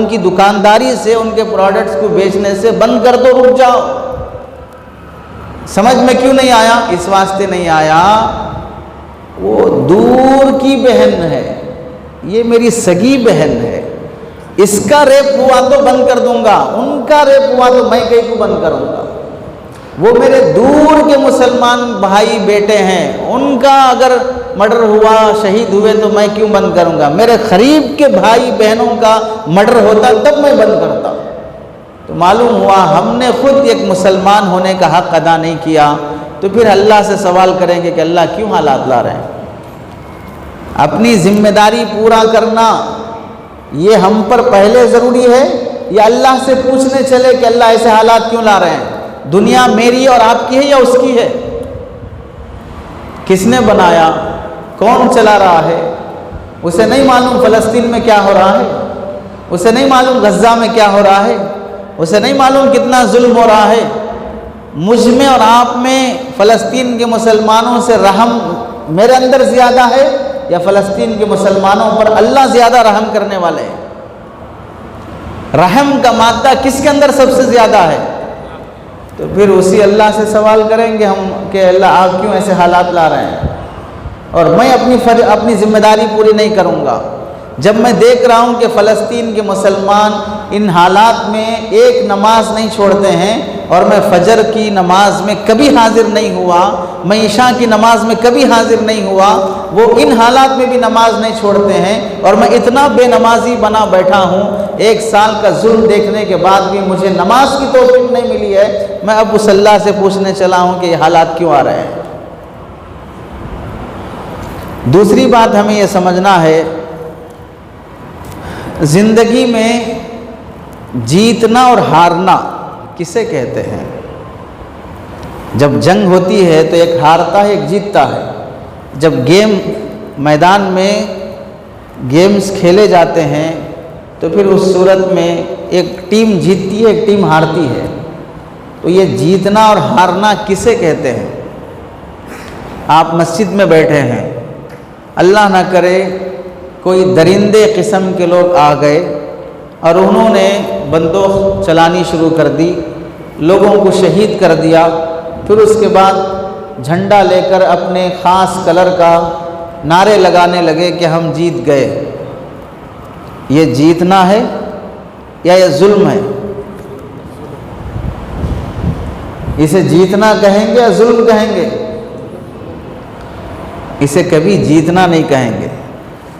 کی دکانداری سے، ان کے پروڈکٹس کو بیچنے سے بند کر دو، رک جاؤ۔ سمجھ میں کیوں نہیں آیا؟ اس واسطے نہیں آیا، وہ دور کی بہن ہے، یہ میری سگی بہن ہے، اس کا ریپ ہوا تو بند کر دوں گا، ان کا ریپ ہوا تو میں کہیں کو بند کروں گا۔ وہ میرے دور کے مسلمان بھائی بیٹے ہیں، ان کا اگر مرڈر ہوا، شہید ہوئے تو میں کیوں بند کروں گا؟ میرے قریب کے بھائی بہنوں کا مرڈر ہوتا تب میں بند کرتا۔ تو معلوم ہوا ہم نے خود ایک مسلمان ہونے کا حق ادا نہیں کیا، تو پھر اللہ سے سوال کریں گے کہ اللہ کیوں حالات لا رہے ہیں؟ اپنی ذمہ داری پورا کرنا یہ ہم پر پہلے ضروری ہے، یا اللہ سے پوچھنے چلے کہ اللہ ایسے حالات کیوں لا رہے ہیں؟ دنیا میری اور آپ کی ہے یا اس کی ہے؟ کس نے بنایا؟ کون چلا رہا ہے؟ اسے نہیں معلوم فلسطین میں کیا ہو رہا ہے، اسے نہیں معلوم غزہ میں کیا ہو رہا ہے، اسے نہیں معلوم کتنا ظلم ہو رہا ہے۔ مجھ میں اور آپ میں فلسطین کے مسلمانوں سے رحم میرے اندر زیادہ ہے یا فلسطین کے مسلمانوں پر اللہ زیادہ رحم کرنے والے ہیں؟ رحم کا مادہ کس کے اندر سب سے زیادہ ہے؟ تو پھر اسی اللہ سے سوال کریں گے ہم کہ اللہ آپ کیوں ایسے حالات لا رہے ہیں؟ اور میں اپنی ذمہ داری پوری نہیں کروں گا۔ جب میں دیکھ رہا ہوں کہ فلسطین کے مسلمان ان حالات میں ایک نماز نہیں چھوڑتے ہیں، اور میں فجر کی نماز میں کبھی حاضر نہیں ہوا، میں عشاء کی نماز میں کبھی حاضر نہیں ہوا، وہ ان حالات میں بھی نماز نہیں چھوڑتے ہیں، اور میں اتنا بے نمازی بنا بیٹھا ہوں، 1 سال کا ظلم دیکھنے کے بعد بھی مجھے نماز کی توفیق نہیں ملی ہے، میں اب اس اللہ سے پوچھنے چلا ہوں کہ یہ حالات کیوں آ رہے ہیں۔ دوسری بات ہمیں یہ سمجھنا ہے، زندگی میں جیتنا اور ہارنا کسے کہتے ہیں؟ جب جنگ ہوتی ہے تو ایک ہارتا ہے ایک جیتتا ہے۔ جب میدان میں گیمز کھیلے جاتے ہیں تو پھر اس صورت میں ایک ٹیم جیتتی ہے ایک ٹیم ہارتی ہے، تو یہ جیتنا اور ہارنا کسے کہتے ہیں؟ آپ مسجد میں بیٹھے ہیں، اللہ نہ کرے کوئی درندے قسم کے لوگ آ گئے اور انہوں نے بندوق چلانی شروع کر دی، لوگوں کو شہید کر دیا، پھر اس کے بعد جھنڈا لے کر اپنے خاص کلر کا نعرے لگانے لگے کہ ہم جیت گئے۔ یہ جیتنا ہے یا یہ ظلم ہے؟ اسے جیتنا کہیں گے یا ظلم کہیں گے؟ اسے کبھی جیتنا نہیں کہیں گے۔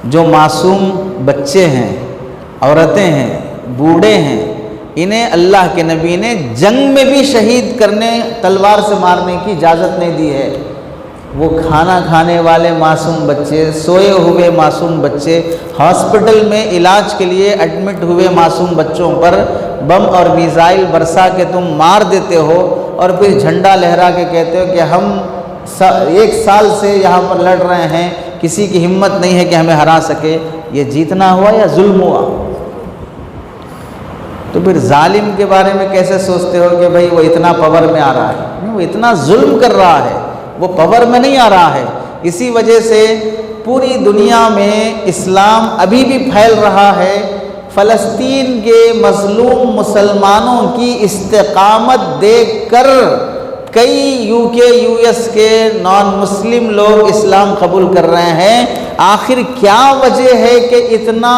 جو معصوم بچے ہیں، عورتیں ہیں، بوڑھے ہیں، انہیں اللہ کے نبی نے جنگ میں بھی شہید کرنے، تلوار سے مارنے کی اجازت نہیں دی ہے۔ وہ کھانا کھانے والے معصوم بچے، سوئے ہوئے معصوم بچے، ہاسپٹل میں علاج کے لیے ایڈمٹ ہوئے معصوم بچوں پر بم اور میزائل برسا کے تم مار دیتے ہو، اور پھر جھنڈا لہرا کے کہتے ہو کہ ہم 1 سال سے یہاں پر لڑ رہے ہیں، کسی کی ہمت نہیں ہے کہ ہمیں ہرا سکے۔ یہ جیتنا ہوا یا ظلم ہوا؟ تو پھر ظالم کے بارے میں کیسے سوچتے ہو کہ بھئی وہ اتنا پاور میں آ رہا ہے؟ نہیں، وہ اتنا ظلم کر رہا ہے، وہ پاور میں نہیں آ رہا ہے۔ اسی وجہ سے پوری دنیا میں اسلام ابھی بھی پھیل رہا ہے۔ فلسطین کے مظلوم مسلمانوں کی استقامت دیکھ کر کئی UK US کے نان مسلم لوگ اسلام قبول کر رہے ہیں۔ آخر کیا وجہ ہے کہ اتنا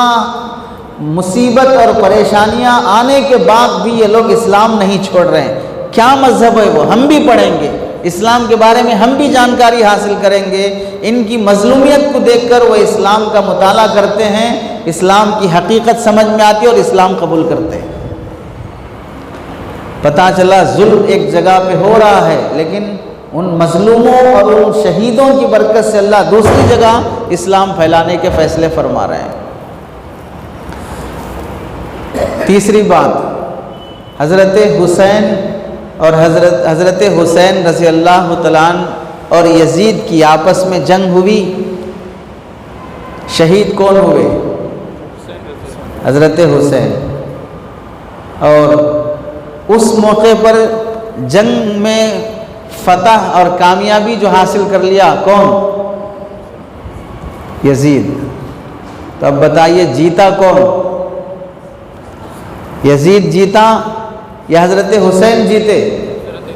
مصیبت اور پریشانیاں آنے کے بعد بھی یہ لوگ اسلام نہیں چھوڑ رہے ہیں؟ کیا مذہب ہے وہ؟ ہم بھی پڑھیں گے اسلام کے بارے میں، ہم بھی جانکاری حاصل کریں گے۔ ان کی مظلومیت کو دیکھ کر وہ اسلام کا مطالعہ کرتے ہیں، اسلام کی حقیقت سمجھ میں آتی ہے اور اسلام قبول کرتے ہیں۔ پتہ چلا ظلم ایک جگہ پہ ہو رہا ہے، لیکن ان مظلوموں اور ان شہیدوں کی برکت سے اللہ دوسری جگہ اسلام پھیلانے کے فیصلے فرما رہے ہیں۔ تیسری بات، حضرت حسین اور حضرت حسین رضی اللہ تعالیٰ عنہ اور یزید کی آپس میں جنگ ہوئی۔ شہید کون ہوئے؟ حضرت حسین۔ اور اس موقع پر جنگ میں فتح اور کامیابی جو حاصل کر لیا کون؟ یزید۔ تو اب بتائیے جیتا کون؟ یزید جیتا یا حضرت حسین جیتے؟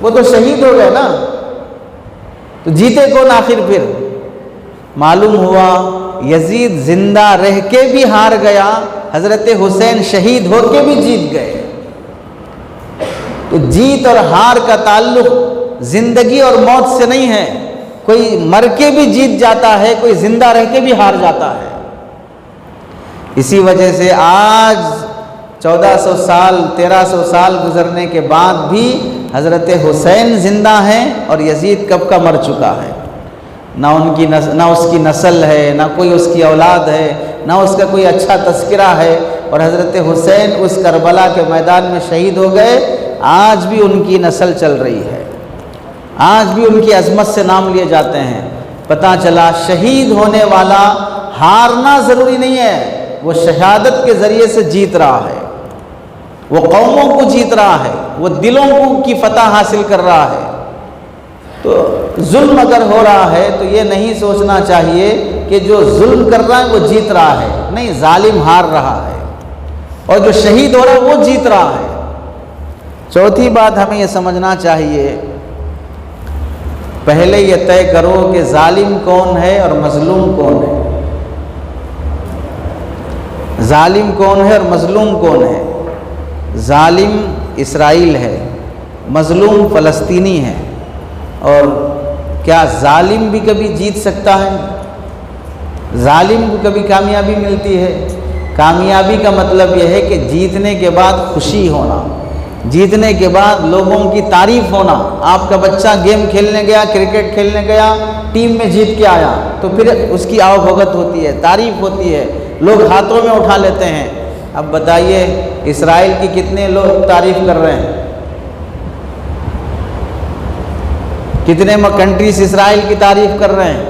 وہ تو شہید ہو گئے نا، تو جیتے کون آخر؟ پھر معلوم ہوا یزید زندہ رہ کے بھی ہار گیا، حضرت حسین شہید ہو کے بھی جیت گئے۔ تو جیت اور ہار کا تعلق زندگی اور موت سے نہیں ہے، کوئی مر کے بھی جیت جاتا ہے، کوئی زندہ رہ کے بھی ہار جاتا ہے۔ اسی وجہ سے آج 1400 سال 1300 سال گزرنے کے بعد بھی حضرت حسین زندہ ہیں اور یزید کب کا مر چکا ہے۔ نہ اس کی نسل ہے، نہ کوئی اس کی اولاد ہے، نہ اس کا کوئی اچھا تذکرہ ہے، اور حضرت حسین اس کربلا کے میدان میں شہید ہو گئے۔ آج بھی ان کی نسل چل رہی ہے، آج بھی ان کی عظمت سے نام لیے جاتے ہیں۔ پتہ چلا شہید ہونے والا ہارنا ضروری نہیں ہے، وہ شہادت کے ذریعے سے جیت رہا ہے، وہ قوموں کو جیت رہا ہے، وہ دلوں کی فتح حاصل کر رہا ہے۔ تو ظلم اگر ہو رہا ہے تو یہ نہیں سوچنا چاہیے کہ جو ظلم کر رہا ہے وہ جیت رہا ہے، نہیں، ظالم ہار رہا ہے، اور جو شہید ہو رہا ہے وہ جیت رہا ہے۔ چوتھی بات ہمیں یہ سمجھنا چاہیے پہلے یہ طے کرو کہ ظالم کون ہے اور مظلوم کون ہے۔ ظالم کون ہے اور مظلوم کون ہے؟ ظالم اسرائیل ہے، مظلوم فلسطینی ہے۔ اور کیا ظالم بھی کبھی جیت سکتا ہے؟ ظالم کو کبھی کامیابی ملتی ہے؟ کامیابی کا مطلب یہ ہے کہ جیتنے کے بعد خوشی ہونا، جیتنے کے بعد لوگوں کی تعریف ہونا۔ آپ کا بچہ گیم کھیلنے گیا، کرکٹ کھیلنے گیا، ٹیم میں جیت کے آیا تو پھر اس کی آؤ بھگت ہوتی ہے، تعریف ہوتی ہے، لوگ ہاتھوں میں اٹھا لیتے ہیں۔ اب بتائیے اسرائیل کی کتنے لوگ تعریف کر رہے ہیں؟ کتنے کنٹریز اسرائیل کی تعریف کر رہے ہیں؟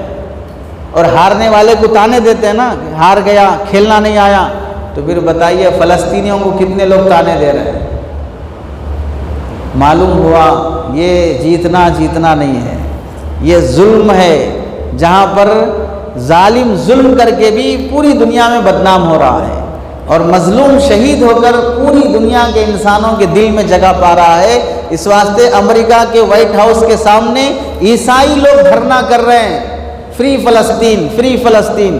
اور ہارنے والے کو تانے دیتے ہیں نا، ہار گیا، کھیلنا نہیں آیا۔ تو پھر بتائیے فلسطینیوں کو کتنے لوگ تانے دے رہے ہیں؟ معلوم ہوا یہ جیتنا نہیں ہے، یہ ظلم ہے، جہاں پر ظالم ظلم کر کے بھی پوری دنیا میں بدنام ہو رہا ہے، اور مظلوم شہید ہو کر پوری دنیا کے انسانوں کے دل میں جگہ پا رہا ہے۔ اس واسطے امریکہ کے وائٹ ہاؤس کے سامنے عیسائی لوگ دھرنا کر رہے ہیں، فری فلسطین، فری فلسطین،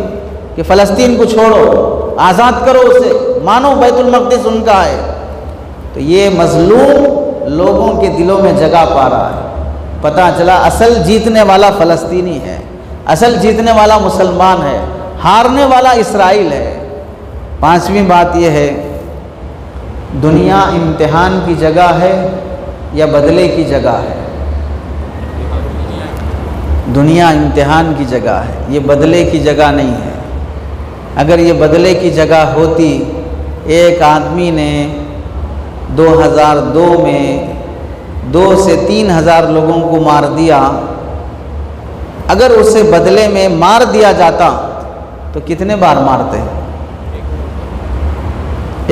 کہ فلسطین کو چھوڑو، آزاد کرو اسے، مانو بیت المقدس ان کا ہے۔ تو یہ مظلوم لوگوں کے دلوں میں جگہ پا رہا ہے۔ پتہ چلا اصل جیتنے والا فلسطینی ہے، اصل جیتنے والا مسلمان ہے، ہارنے والا اسرائیل ہے۔ پانچویں بات یہ ہے، دنیا امتحان کی جگہ ہے یا بدلے کی جگہ ہے؟ دنیا امتحان کی جگہ ہے، یہ بدلے کی جگہ نہیں ہے۔ اگر یہ بدلے کی جگہ ہوتی، ایک آدمی نے 2002 میں 2 سے 3 ہزار لوگوں کو مار دیا، اگر اسے بدلے میں مار دیا جاتا تو کتنے بار مارتے؟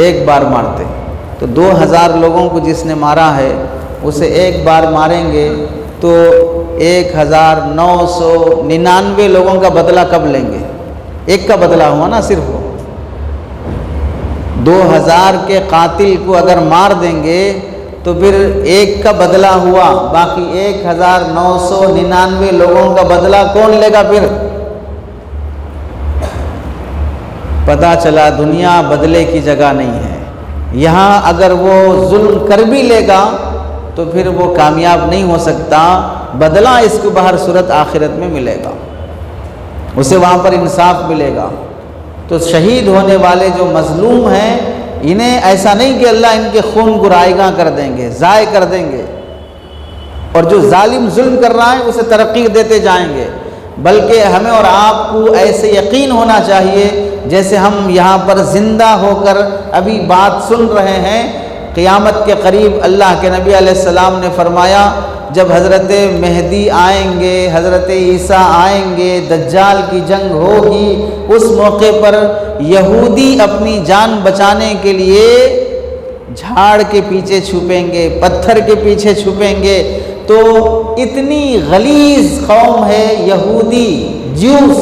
ایک بار مارتے۔ تو 2000 لوگوں کو جس نے مارا ہے اسے ایک بار ماریں گے تو 1999 لوگوں کا بدلہ کب لیں گے؟ ایک کا بدلہ ہوا نا صرف۔ 2000 کے قاتل کو اگر مار دیں گے تو پھر ایک کا بدلہ ہوا، باقی 1999 لوگوں کا بدلہ کون لے گا پھر؟ پتہ چلا دنیا بدلے کی جگہ نہیں ہے۔ یہاں اگر وہ ظلم کر بھی لے گا تو پھر وہ کامیاب نہیں ہو سکتا، بدلہ اس کو بہر صورت آخرت میں ملے گا، اسے وہاں پر انصاف ملے گا۔ تو شہید ہونے والے جو مظلوم ہیں، انہیں ایسا نہیں کہ اللہ ان کے خون کو رائیگاں کر دیں گے، ضائع کر دیں گے، اور جو ظالم ظلم کر رہا ہے اسے ترقی دیتے جائیں گے، بلکہ ہمیں اور آپ کو ایسے یقین ہونا چاہیے جیسے ہم یہاں پر زندہ ہو کر ابھی بات سن رہے ہیں۔ قیامت کے قریب اللہ کے نبی علیہ السلام نے فرمایا جب حضرت مہدی آئیں گے، حضرت عیسیٰ آئیں گے، دجال کی جنگ ہوگی، اس موقع پر یہودی اپنی جان بچانے کے لیے جھاڑ کے پیچھے چھپیں گے، پتھر کے پیچھے چھپیں گے۔ تو اتنی غلیظ قوم ہے یہودی، جیوس،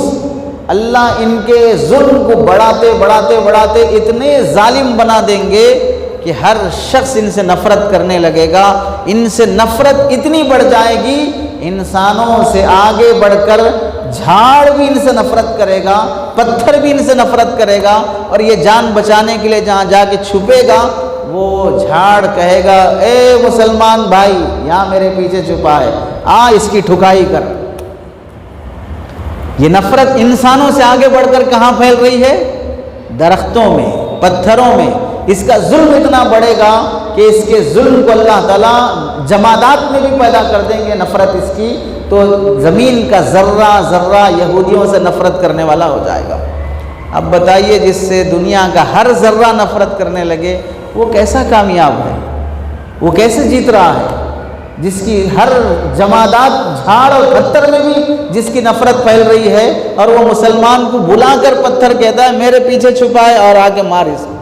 اللہ ان کے ظلم کو بڑھاتے بڑھاتے بڑھاتے اتنے ظالم بنا دیں گے کہ ہر شخص ان سے نفرت کرنے لگے گا۔ ان سے نفرت اتنی بڑھ جائے گی، انسانوں سے آگے بڑھ کر جھاڑ بھی ان سے نفرت کرے گا، پتھر بھی ان سے نفرت کرے گا، اور یہ جان بچانے کے لیے جہاں جا کے چھپے گا وہ جھاڑ کہے گا اے مسلمان بھائی یہاں میرے پیچھے چھپا ہے، اس کی ٹھکائی کر۔ یہ نفرت انسانوں سے آگے بڑھ کر کہاں پھیل رہی ہے؟ درختوں میں، پتھروں میں۔ اس کا ظلم اتنا بڑھے گا کہ اس کے ظلم کو اللہ تعالیٰ جمادات میں بھی پیدا کر دیں گے، نفرت اس کی، تو زمین کا ذرہ ذرہ یہودیوں سے نفرت کرنے والا ہو جائے گا۔ اب بتائیے جس سے دنیا کا ہر ذرہ نفرت کرنے لگے وہ کیسا کامیاب ہے، وہ کیسے جیت رہا ہے؟ جس کی ہر جمادات، جھاڑ اور پتھر میں بھی جس کی نفرت پھیل رہی ہے، اور وہ مسلمان کو بلا کر پتھر کہتا ہے میرے پیچھے چھپا ہے اور آگے مار اس کو۔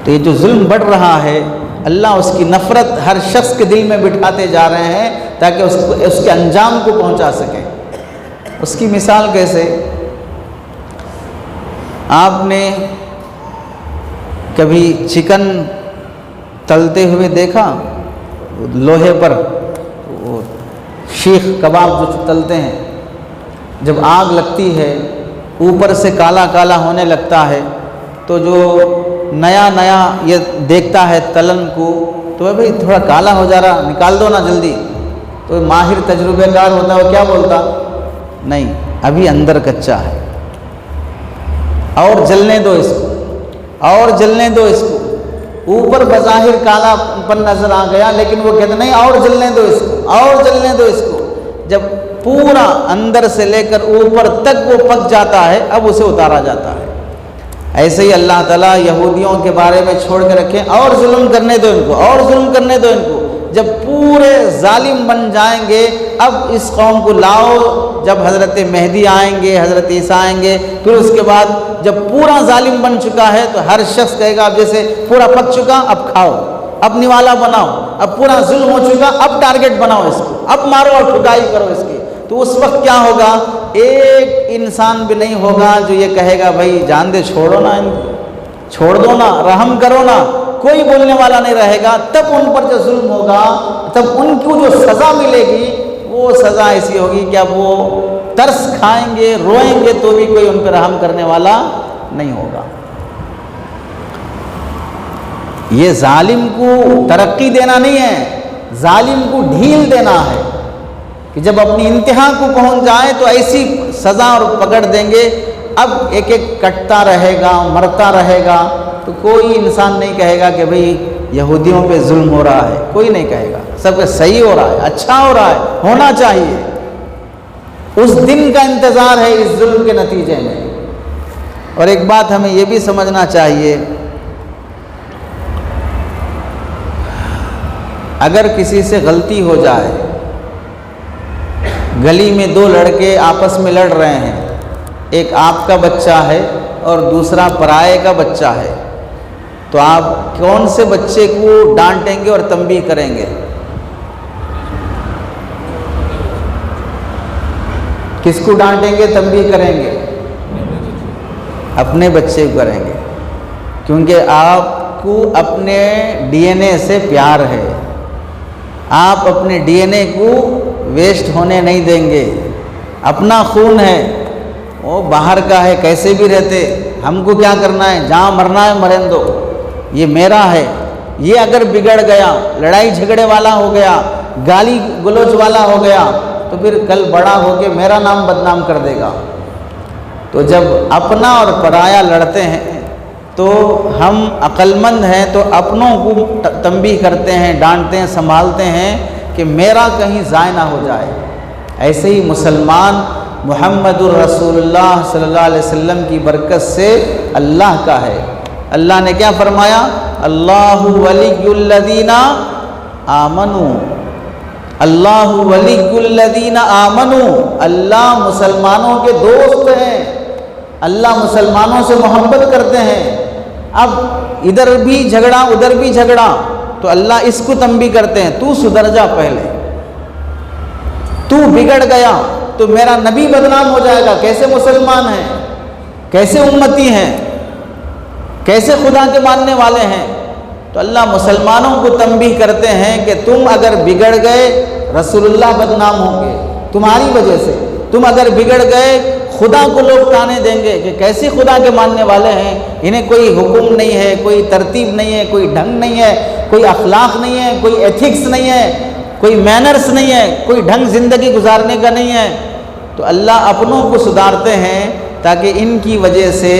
تو یہ جو ظلم بڑھ رہا ہے، اللہ اس کی نفرت ہر شخص کے دل میں بٹھاتے جا رہے ہیں تاکہ اس کے انجام کو پہنچا سکیں۔ اس کی مثال کیسے؟ آپ نے کبھی چکن تلتے ہوئے دیکھا؟ لوہے پر وہ شیخ کباب جو تلتے ہیں، جب آگ لگتی ہے اوپر سے کالا کالا ہونے لگتا ہے، تو جو نیا نیا یہ دیکھتا ہے تلن کو، تو بھائی تھوڑا کالا ہو جا رہا، نکال دو نا جلدی، تو ماہر تجربے کار ہوتا ہے وہ کیا بولتا؟ نہیں، ابھی اندر کچا ہے، اور جلنے دو اس کو، اور جلنے دو اس کو۔ اوپر بظاہر کالا پن نظر آ گیا، لیکن وہ کہتے نہیں اور جلنے دو اس کو، اور جلنے دو اس کو۔ جب پورا اندر سے لے کر اوپر تک وہ پک جاتا ہے، اب اسے اتارا جاتا ہے۔ ایسے ہی اللہ تعالیٰ یہودیوں کے بارے میں چھوڑ کے رکھیں، اور ظلم کرنے دو ان کو، اور ظلم کرنے دو ان کو۔ جب پورے ظالم بن جائیں گے، اب اس قوم کو لاؤ، جب حضرت مہدی آئیں گے، حضرت عیسیٰ آئیں گے، پھر اس کے بعد جب پورا ظالم بن چکا ہے تو ہر شخص کہے گا اب جیسے پورا پک چکا، اب کھاؤ، اب نوالا بناؤ، اب پورا ظلم ہو چکا، اب ٹارگٹ بناؤ اس کو، اب مارو اور ٹھکائی کرو اس کی۔ تو اس وقت کیا ہوگا؟ ایک انسان بھی نہیں ہوگا جو یہ کہے گا بھائی جان دے، چھوڑو نا ان کو، چھوڑ دو نا، رحم کرو نا، کوئی بولنے والا نہیں رہے گا۔ تب ان پر جو ظلم ہوگا، تب ان کو جو سزا ملے گی، وہ سزا ایسی ہوگی کہ اب وہ ترس کھائیں گے، روئیں گے، تو بھی کوئی ان پہ رحم کرنے والا نہیں ہوگا۔ یہ ظالم کو ترقی دینا نہیں ہے، ظالم کو ڈھیل دینا ہے کہ جب اپنی انتہا کو پہنچ جائے تو ایسی سزا اور پکڑ دیں گے، اب ایک ایک کٹتا رہے گا، مرتا رہے گا، تو کوئی انسان نہیں کہے گا کہ بھئی یہودیوں پہ ظلم ہو رہا ہے، کوئی نہیں کہے گا، سب کا صحیح ہو رہا ہے، اچھا ہو رہا ہے، ہونا چاہیے۔ اس دن کا انتظار ہے اس ظلم کے نتیجے میں۔ اور ایک بات ہمیں یہ بھی سمجھنا چاہیے، اگر کسی سے غلطی ہو جائے، گلی میں دو لڑکے آپس میں لڑ رہے ہیں، ایک آپ کا بچہ ہے اور دوسرا پرائے کا بچہ ہے، تو آپ کون سے بچے کو ڈانٹیں گے اور تنبیہ کریں گے؟ کس کو ڈانٹیں گے، تنبیہ کریں گے؟ اپنے بچے کو کریں گے، کیونکہ آپ کو اپنے ڈی این اے سے پیار ہے، آپ اپنے ڈی این اے کو ویسٹ ہونے نہیں دیں گے، اپنا خون ہے، وہ باہر کا ہے، کیسے بھی رہتے، ہم کو کیا کرنا ہے، جہاں مرنا ہے مرن دو، یہ میرا ہے۔ یہ اگر بگڑ گیا، لڑائی جھگڑے والا ہو گیا، گالی گلوچ والا ہو گیا، تو پھر کل بڑا ہو کے میرا نام بدنام کر دے گا۔ تو جب اپنا اور پرایا لڑتے ہیں تو ہم عقل مند ہیں، تو اپنوں کو تنبیہ کرتے ہیں، ڈانٹتے ہیں، سنبھالتے ہیں کہ میرا کہیں ضائع نہ ہو جائے۔ ایسے ہی مسلمان محمد الرسول اللہ صلی اللہ علیہ وسلم کی برکت سے اللہ کا ہے۔ اللہ نے کیا فرمایا؟ اللہ ولی الذین آمنوا، اللہ ولی الذین آمنوا، اللہ مسلمانوں کے دوست ہیں، اللہ مسلمانوں سے محبت کرتے ہیں۔ اب ادھر بھی جھگڑا ادھر بھی جھگڑا، تو اللہ اس کو تنبیہ کرتے ہیں، تو سدھر جا، پہلے تو بگڑ گیا تو میرا نبی بدنام ہو جائے گا، کیسے مسلمان ہیں، کیسے امتی ہیں، کیسے خدا کے ماننے والے ہیں۔ تو اللہ مسلمانوں کو تنبیہ کرتے ہیں کہ تم اگر بگڑ گئے رسول اللہ بدنام ہوں گے تمہاری وجہ سے، تم اگر بگڑ گئے خدا کو لوگ تانے دیں گے کہ کیسے خدا کے ماننے والے ہیں، انہیں کوئی حکم نہیں ہے، کوئی ترتیب نہیں ہے، کوئی ڈھنگ نہیں ہے، کوئی اخلاق نہیں ہے، کوئی ایتھکس نہیں ہے، کوئی مینرز نہیں ہے، کوئی ڈھنگ زندگی گزارنے کا نہیں ہے۔ تو اللہ اپنوں کو سدھارتے ہیں تاکہ ان کی وجہ سے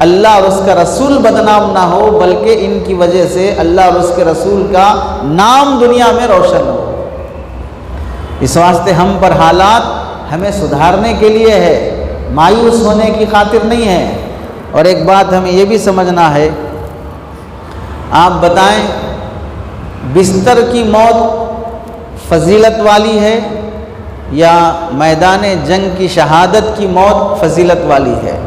اللہ اور اس کا رسول بدنام نہ ہو، بلکہ ان کی وجہ سے اللہ اور اس کے رسول کا نام دنیا میں روشن ہو۔ اس واسطے ہم پر حالات ہمیں سدھارنے کے لیے ہے، مایوس ہونے کی خاطر نہیں ہے۔ اور ایک بات ہمیں یہ بھی سمجھنا ہے، آپ بتائیں بستر کی موت فضیلت والی ہے یا میدان جنگ کی شہادت کی موت فضیلت والی ہے؟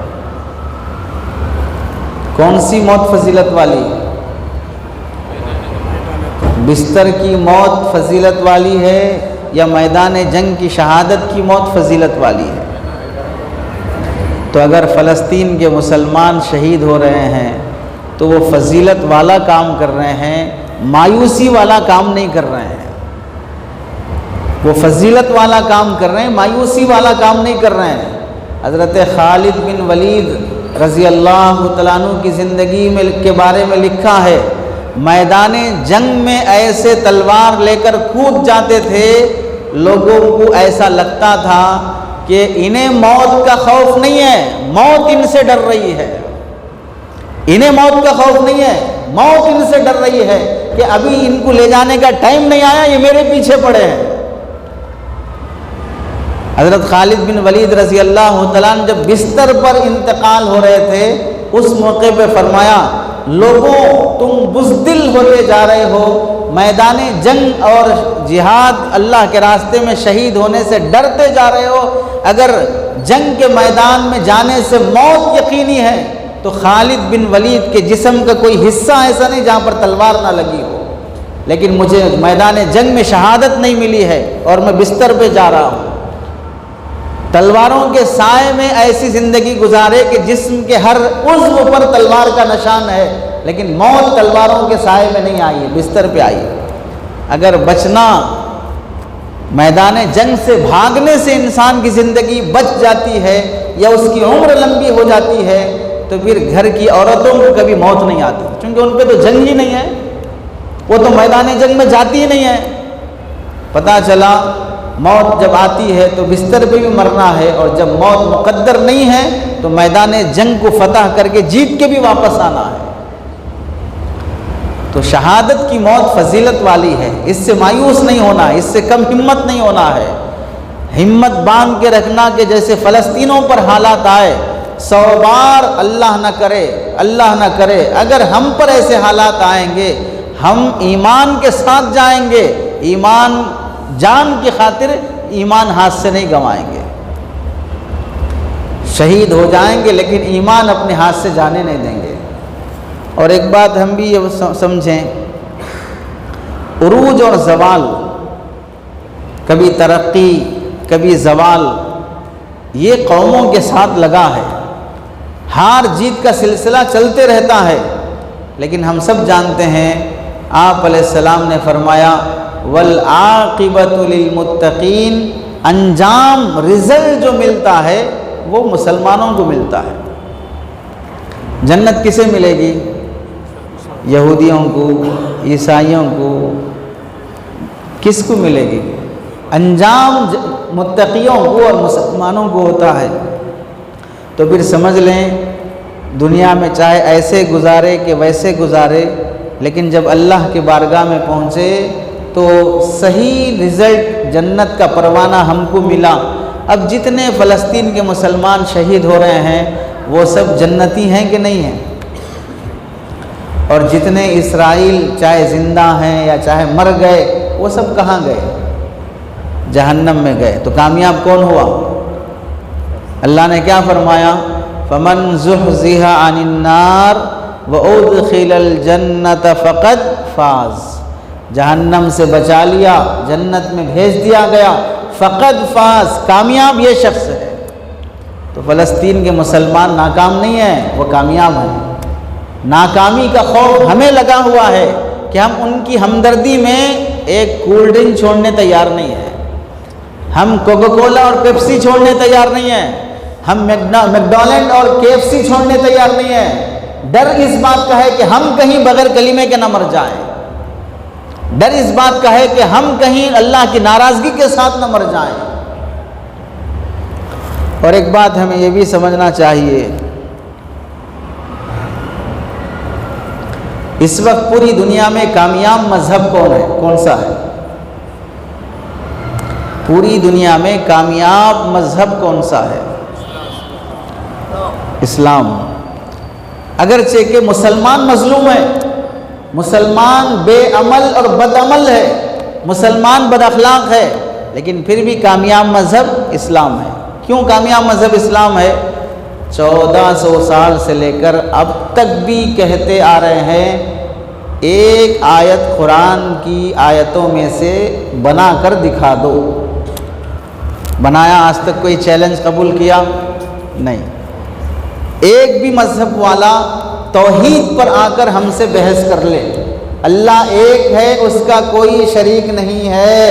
کون سی موت فضیلت والی ہے؟ بستر کی موت فضیلت والی ہے یا میدان جنگ کی شہادت کی موت فضیلت والی ہے؟ تو اگر فلسطین کے مسلمان شہید ہو رہے ہیں تو وہ فضیلت والا کام کر رہے ہیں، مایوسی والا کام نہیں کر رہے ہیں۔ وہ فضیلت والا کام کر رہے ہیں، مایوسی والا کام نہیں کر رہے ہیں۔ حضرت خالد بن ولید رضی اللہ تعالیٰ عنہ کی زندگی میں کے بارے میں لکھا ہے، میدان جنگ میں ایسے تلوار لے کر کود جاتے تھے، لوگوں کو ایسا لگتا تھا کہ انہیں موت کا خوف نہیں ہے، موت ان سے ڈر رہی ہے۔ انہیں موت کا خوف نہیں ہے، موت ان سے ڈر رہی ہے کہ ابھی ان کو لے جانے کا ٹائم نہیں آیا، یہ میرے پیچھے پڑے ہیں۔ حضرت خالد بن ولید رضی اللہ تعالیٰ عنہ جب بستر پر انتقال ہو رہے تھے، اس موقع پہ فرمایا، لوگوں تم بزدل ہوتے جا رہے ہو، میدان جنگ اور جہاد اللہ کے راستے میں شہید ہونے سے ڈرتے جا رہے ہو۔ اگر جنگ کے میدان میں جانے سے موت یقینی ہے تو خالد بن ولید کے جسم کا کوئی حصہ ایسا نہیں جہاں پر تلوار نہ لگی ہو، لیکن مجھے میدان جنگ میں شہادت نہیں ملی ہے اور میں بستر پہ جا رہا ہوں۔ تلواروں کے سائے میں ایسی زندگی گزارے کہ جسم کے ہر عضو پر تلوار کا نشان ہے، لیکن موت تلواروں کے سائے میں نہیں آئی ہے، بستر پہ آئی ہے۔ اگر بچنا میدان جنگ سے بھاگنے سے انسان کی زندگی بچ جاتی ہے یا اس کی عمر لمبی ہو جاتی ہے تو پھر گھر کی عورتوں کو کبھی موت نہیں آتی، کیونکہ ان پہ تو جنگ ہی نہیں ہے، وہ تو میدان جنگ میں جاتی ہی نہیں ہے۔ پتہ چلا موت جب آتی ہے تو بستر پہ بھی مرنا ہے، اور جب موت مقدر نہیں ہے تو میدان جنگ کو فتح کر کے جیت کے بھی واپس آنا ہے۔ تو شہادت کی موت فضیلت والی ہے، اس سے مایوس نہیں ہونا، اس سے کم ہمت نہیں ہونا ہے، ہمت باندھ کے رکھنا کہ جیسے فلسطینوں پر حالات آئے، 100 بار اللہ نہ کرے، اللہ نہ کرے اگر ہم پر ایسے حالات آئیں گے، ہم ایمان کے ساتھ جائیں گے، ایمان جان کی خاطر ایمان ہاتھ سے نہیں گنوائیں گے، شہید ہو جائیں گے لیکن ایمان اپنے ہاتھ سے جانے نہیں دیں گے۔ اور ایک بات ہم بھی یہ سمجھیں، عروج اور زوال، کبھی ترقی کبھی زوال، یہ قوموں کے ساتھ لگا ہے، ہار جیت کا سلسلہ چلتے رہتا ہے، لیکن ہم سب جانتے ہیں آپ علیہ السلام نے فرمایا والعاقبۃ للمتقین، انجام رزلٹ جو ملتا ہے وہ مسلمانوں کو ملتا ہے۔ جنت کسے ملے گی؟ یہودیوں کو، عیسائیوں کو، کس کو ملے گی؟ انجام متقیوں کو اور مسلمانوں کو ہوتا ہے۔ تو پھر سمجھ لیں دنیا میں چاہے ایسے گزارے کہ ویسے گزارے، لیکن جب اللہ کے بارگاہ میں پہنچے تو صحیح رزلٹ جنت کا پروانہ ہم کو ملا۔ اب جتنے فلسطین کے مسلمان شہید ہو رہے ہیں وہ سب جنتی ہیں کہ نہیں ہیں؟ اور جتنے اسرائیل چاہے زندہ ہیں یا چاہے مر گئے وہ سب کہاں گئے؟ جہنم میں گئے۔ تو کامیاب کون ہوا؟ اللہ نے کیا فرمایا؟ فمن زحزح عن النار وادخل الجنۃ فقد فاز، جہنم سے بچا لیا، جنت میں بھیج دیا گیا، فقد فاز، کامیاب یہ شخص ہے۔ تو فلسطین کے مسلمان ناکام نہیں ہیں، وہ کامیاب ہیں۔ ناکامی کا خوف ہمیں لگا ہوا ہے کہ ہم ان کی ہمدردی میں ایک کولڈ ڈرنک چھوڑنے تیار نہیں ہیں، ہم کوکا کولا اور پیپسی چھوڑنے تیار نہیں ہیں، ہم میکڈونلڈ اور KFC چھوڑنے تیار نہیں ہیں۔ ڈر اس بات کا ہے کہ ہم کہیں بغیر کلمے کے نہ مر جائیں، ڈر اس بات کا ہے کہ ہم کہیں اللہ کی ناراضگی کے ساتھ نہ مر جائیں۔ اور ایک بات ہمیں یہ بھی سمجھنا چاہیے، اس وقت پوری دنیا میں کامیاب مذہب کون ہے؟ کون سا ہے؟ پوری دنیا میں کامیاب مذہب کون سا ہے؟ اسلام۔ اگرچہ کہ مسلمان مظلوم ہے، مسلمان بے عمل اور بد عمل ہے، مسلمان بد اخلاق ہے، لیکن پھر بھی کامیاب مذہب اسلام ہے۔ کیوں کامیاب مذہب اسلام ہے؟ 1400 سال سے لے کر اب تک بھی کہتے آ رہے ہیں، ایک آیت قرآن کی آیتوں میں سے بنا کر دکھا دو۔ بنایا آج تک کوئی چیلنج قبول کیا؟ نہیں۔ ایک بھی مذہب والا توحید پر آ کر ہم سے بحث کر لے، اللہ ایک ہے، اس کا کوئی شریک نہیں ہے،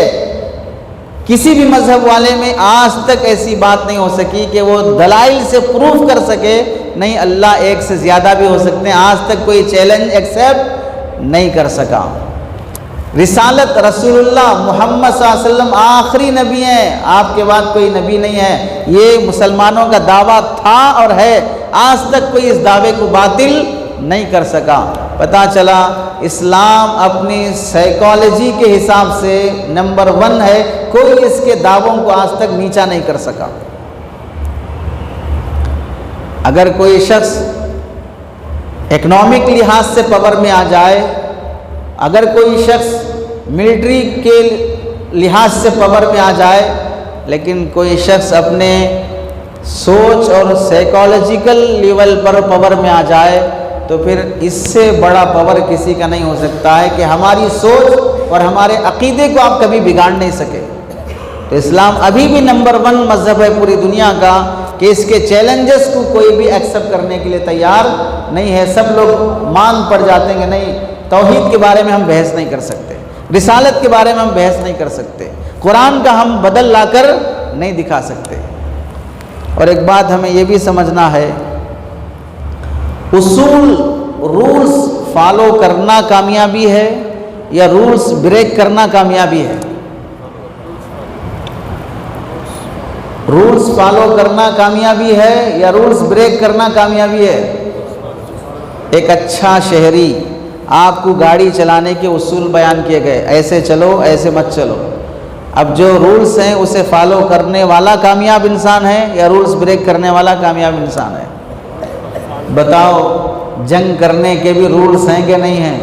کسی بھی مذہب والے میں آج تک ایسی بات نہیں ہو سکی کہ وہ دلائل سے پروف کر سکے نہیں اللہ ایک سے زیادہ بھی ہو سکتے ہیں، آج تک کوئی چیلنج ایکسیپٹ نہیں کر سکا۔ رسالت رسول اللہ محمد صلی اللہ علیہ وسلم آخری نبی ہیں، آپ کے بعد کوئی نبی نہیں ہے، یہ مسلمانوں کا دعویٰ تھا اور ہے، آج تک کوئی اس دعوے کو باطل نہیں کر سکا۔ پتہ چلا اسلام اپنی سائیکالوجی کے حساب سے نمبر 1 ہے، کوئی اس کے دعووں کو آج تک نیچا نہیں کر سکا۔ اگر کوئی شخص اکنامک لحاظ سے پاور میں آ جائے، اگر کوئی شخص ملٹری کے لحاظ سے پاور میں آ جائے، لیکن کوئی شخص اپنے سوچ اور سائیکالوجیکل لیول پر پاور میں آ جائے تو پھر اس سے بڑا پاور کسی کا نہیں ہو سکتا ہے کہ ہماری سوچ اور ہمارے عقیدے کو آپ کبھی بگاڑ نہیں سکے۔ تو اسلام ابھی بھی نمبر 1 مذہب ہے پوری دنیا کا کہ اس کے چیلنجز کو کوئی بھی ایکسیپٹ کرنے کے لیے تیار نہیں ہے۔ سب لوگ مان پڑ جاتے ہیں کہ نہیں، توحید کے بارے میں ہم بحث نہیں کر سکتے، رسالت کے بارے میں ہم بحث نہیں کر سکتے، قرآن کا ہم بدل لا کر نہیں دکھا سکتے۔ اور ایک بات ہمیں یہ بھی سمجھنا ہے، اصول رولز فالو کرنا کامیابی ہے یا رولز بریک کرنا کامیابی ہے؟ رولز فالو کرنا کامیابی ہے یا رولز بریک کرنا کامیابی ہے؟ ایک اچھا شہری، آپ کو گاڑی چلانے کے اصول بیان کیے گئے، ایسے چلو ایسے مت چلو، اب جو رولز ہیں اسے فالو کرنے والا کامیاب انسان ہے یا رولز بریک کرنے والا کامیاب انسان ہے؟ بتاؤ، جنگ کرنے کے بھی رولز ہیں کہ نہیں ہیں؟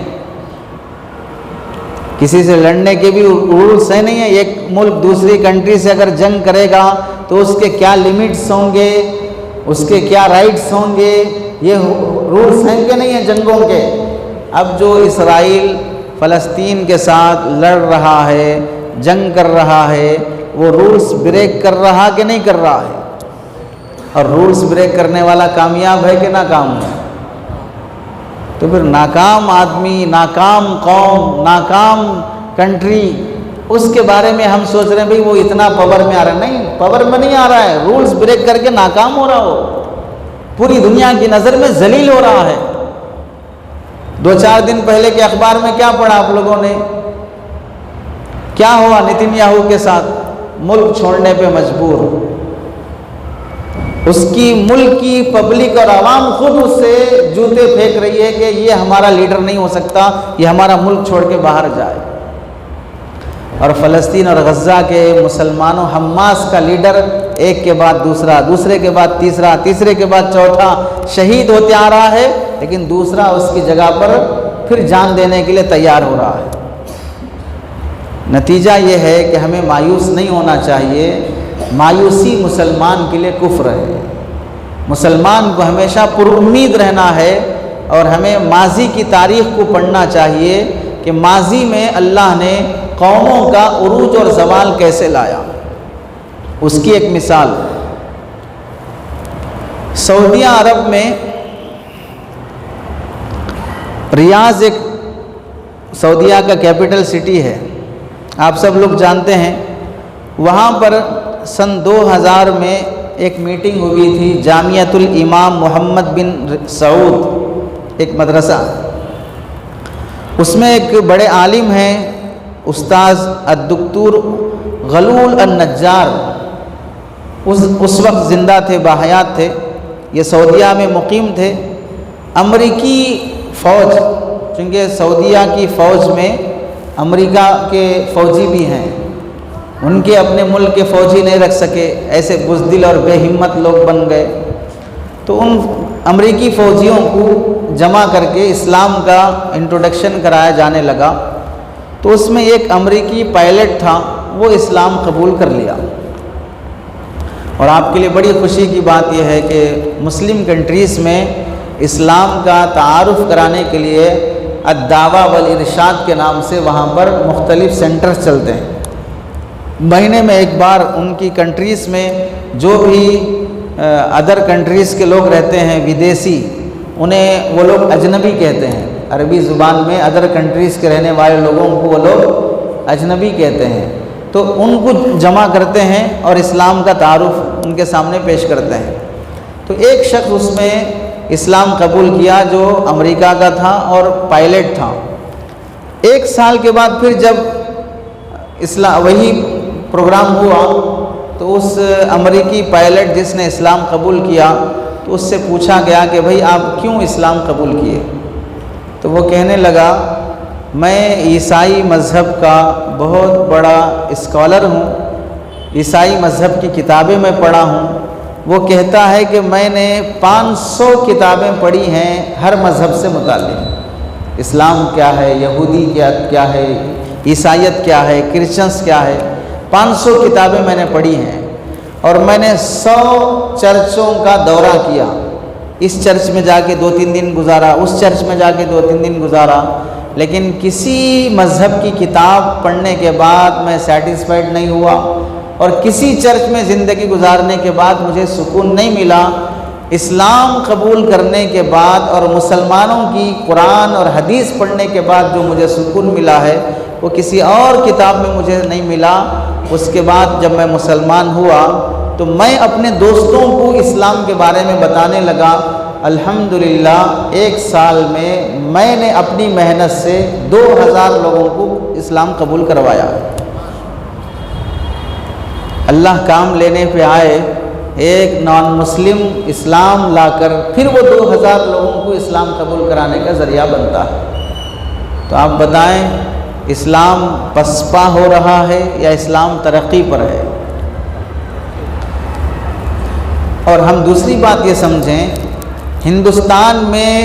کسی سے لڑنے کے بھی رولز ہیں نہیں ہیں؟ ایک ملک دوسری کنٹری سے اگر جنگ کرے گا تو اس کے کیا لیمٹس ہوں گے، اس کے کیا رائٹس ہوں گے، یہ رولز ہیں کہ نہیں ہیں جنگوں کے؟ اب جو اسرائیل فلسطین کے ساتھ لڑ رہا ہے، جنگ کر رہا ہے، وہ رولز بریک کر رہا کہ نہیں کر رہا ہے؟ اور رولز بریک کرنے والا کامیاب ہے کہ ناکام ہے؟ تو پھر ناکام آدمی، ناکام قوم، ناکام کنٹری، اس کے بارے میں ہم سوچ رہے ہیں بھئی وہ اتنا پاور میں آ رہا ہے۔ نہیں، پاور میں نہیں آ رہا ہے، رولز بریک کر کے ناکام ہو رہا ہو، پوری دنیا کی نظر میں ذلیل ہو رہا ہے۔ 2-4 دن پہلے کے اخبار میں کیا پڑھا آپ لوگوں نے؟ کیا ہوا نتن یاہو کے ساتھ؟ ملک چھوڑنے پہ مجبور، اس کی ملک کی پبلک اور عوام خود اس سے جوتے پھینک رہی ہے کہ یہ ہمارا لیڈر نہیں ہو سکتا، یہ ہمارا ملک چھوڑ کے باہر جائے۔ اور فلسطین اور غزہ کے مسلمانوں، حماس کا لیڈر ایک کے بعد دوسرا، دوسرے کے بعد تیسرا، تیسرے کے بعد چوتھا شہید ہوتے آ رہا ہے، لیکن دوسرا اس کی جگہ پر پھر جان دینے کے لیے تیار ہو رہا ہے۔ نتیجہ یہ ہے کہ ہمیں مایوس نہیں ہونا چاہیے، مایوسی مسلمان کے لیے کفر ہے۔ مسلمان کو ہمیشہ پر امید رہنا ہے اور ہمیں ماضی کی تاریخ کو پڑھنا چاہیے کہ ماضی میں اللہ نے قوموں کا عروج اور زوال کیسے لایا۔ اس کی ایک مثال، سعودیہ عرب میں ریاض ایک سعودیہ کا کیپٹل سٹی ہے، آپ سب لوگ جانتے ہیں۔ وہاں پر سن 2000 میں ایک میٹنگ ہوئی تھی، جامعۃ الامام محمد بن سعود، ایک مدرسہ، اس میں ایک بڑے عالم ہیں استاذ الدکتور غلول النجار، اس وقت زندہ تھے، باحیات تھے، یہ سعودیہ میں مقیم تھے۔ امریکی فوج، چونکہ سعودیہ کی فوج میں امریکہ کے فوجی بھی ہیں، ان کے اپنے ملک کے فوجی نہیں رکھ سکے، ایسے بزدل اور بے ہمت لوگ بن گئے، تو ان امریکی فوجیوں کو جمع کر کے اسلام کا انٹروڈکشن کرایا جانے لگا، تو اس میں ایک امریکی پائلٹ تھا، وہ اسلام قبول کر لیا۔ اور آپ کے لیے بڑی خوشی کی بات یہ ہے کہ مسلم کنٹریز میں اسلام کا تعارف کرانے کے لیے الدعوہ والارشاد کے نام سے وہاں پر مختلف سینٹرز چلتے ہیں۔ مہینے میں ایک بار ان کی کنٹریز میں جو بھی ادر کنٹریز کے لوگ رہتے ہیں، ودیسی، انہیں وہ لوگ اجنبی کہتے ہیں، عربی زبان میں ادر کنٹریز کے رہنے والے لوگوں کو وہ لوگ اجنبی کہتے ہیں۔ تو ان کو جمع کرتے ہیں اور اسلام کا تعارف ان کے سامنے پیش کرتے ہیں۔ تو ایک شخص اس میں اسلام قبول کیا جو امریکہ کا تھا اور پائلٹ تھا۔ 1 سال کے بعد پھر جب وہی پروگرام ہوا تو اس امریکی پائلٹ جس نے اسلام قبول کیا تو اس سے پوچھا گیا کہ بھئی آپ کیوں اسلام قبول کیے؟ تو وہ کہنے لگا میں عیسائی مذہب کا بہت بڑا اسکالر ہوں، عیسائی مذہب کی کتابیں میں پڑھا ہوں۔ وہ کہتا ہے کہ میں نے 500 کتابیں پڑھی ہیں ہر مذہب سے متعلق، اسلام کیا ہے، یہودی کیا ہے، عیسائیت کیا ہے، کرسچنس کیا ہے، 500 کتابیں میں نے پڑھی ہیں، اور میں نے 100 چرچوں کا دورہ کیا، اس چرچ میں جا کے 2-3 دن گزارا، اس چرچ میں جا کے 2-3 دن گزارا، لیکن کسی مذہب کی کتاب پڑھنے کے بعد میں سیٹسفائیڈ نہیں ہوا، اور کسی چرچ میں زندگی گزارنے کے بعد مجھے سکون نہیں ملا۔ اسلام قبول کرنے کے بعد اور مسلمانوں کی قرآن اور حدیث پڑھنے کے بعد جو مجھے سکون ملا ہے وہ کسی اور کتاب میں مجھے نہیں ملا۔ اس کے بعد جب میں مسلمان ہوا تو میں اپنے دوستوں کو اسلام کے بارے میں بتانے لگا۔ الحمدللہ 1 سال میں نے اپنی محنت سے 2000 لوگوں کو اسلام قبول کروایا۔ اللہ کام لینے پہ آئے، ایک نان مسلم اسلام لا کر پھر وہ 2000 لوگوں کو اسلام قبول کرانے کا ذریعہ بنتا ہے۔ تو آپ بتائیں اسلام پسپا ہو رہا ہے یا اسلام ترقی پر ہے؟ اور ہم دوسری بات یہ سمجھیں، ہندوستان میں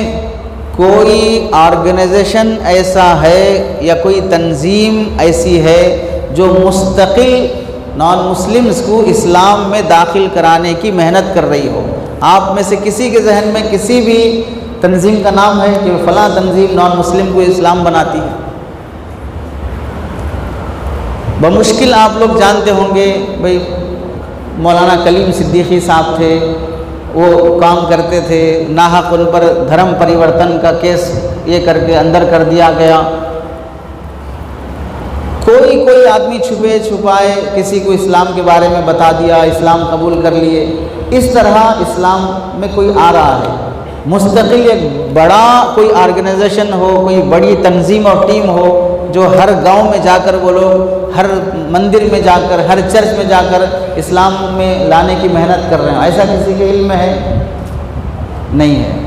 کوئی آرگنائزیشن ایسا ہے یا کوئی تنظیم ایسی ہے جو مستقل نان مسلمز کو اسلام میں داخل کرانے کی محنت کر رہی ہو؟ آپ میں سے کسی کے ذہن میں کسی بھی تنظیم کا نام ہے کہ فلاں تنظیم نان مسلم کو اسلام بناتی ہے؟ بمشکل آپ لوگ جانتے ہوں گے، بھئی مولانا کلیم صدیقی صاحب تھے، وہ کام کرتے تھے، ناحق ان پر دھرم پریورتن کا کیس یہ کر کے اندر کر دیا گیا۔ کوئی آدمی چھپے چھپائے کسی کو اسلام کے بارے میں بتا دیا، اسلام قبول کر لیے۔ اس طرح اسلام میں کوئی آ رہا ہے، مستقل ایک بڑا کوئی آرگنائزیشن ہو، کوئی بڑی تنظیم اور ٹیم ہو جو ہر گاؤں میں جا کر وہ لوگ ہر مندر میں جا کر ہر چرچ میں جا کر اسلام میں لانے کی محنت کر رہے ہیں، ایسا کسی کے علم میں ہے؟ نہیں ہے۔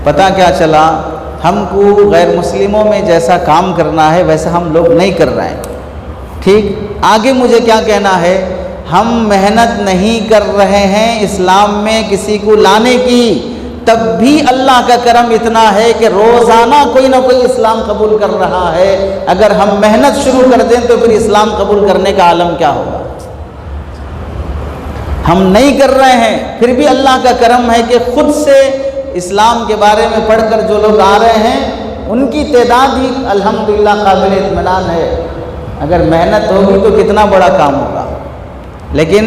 پتہ کیا چلا، ہم کو غیر مسلموں میں جیسا کام کرنا ہے ویسا ہم لوگ نہیں کر رہے ہیں۔ ٹھیک، آگے مجھے کیا کہنا ہے، ہم محنت نہیں کر رہے ہیں اسلام میں کسی کو لانے کی، تب بھی اللہ کا کرم اتنا ہے کہ روزانہ کوئی نہ کوئی اسلام قبول کر رہا ہے۔ اگر ہم محنت شروع کر دیں تو پھر اسلام قبول کرنے کا عالم کیا ہوگا؟ ہم نہیں کر رہے ہیں، پھر بھی اللہ کا کرم ہے کہ خود سے اسلام کے بارے میں پڑھ کر جو لوگ آ رہے ہیں ان کی تعداد ہی الحمدللہ قابل اطمینان ہے۔ اگر محنت ہوگی تو کتنا بڑا کام ہوگا۔ لیکن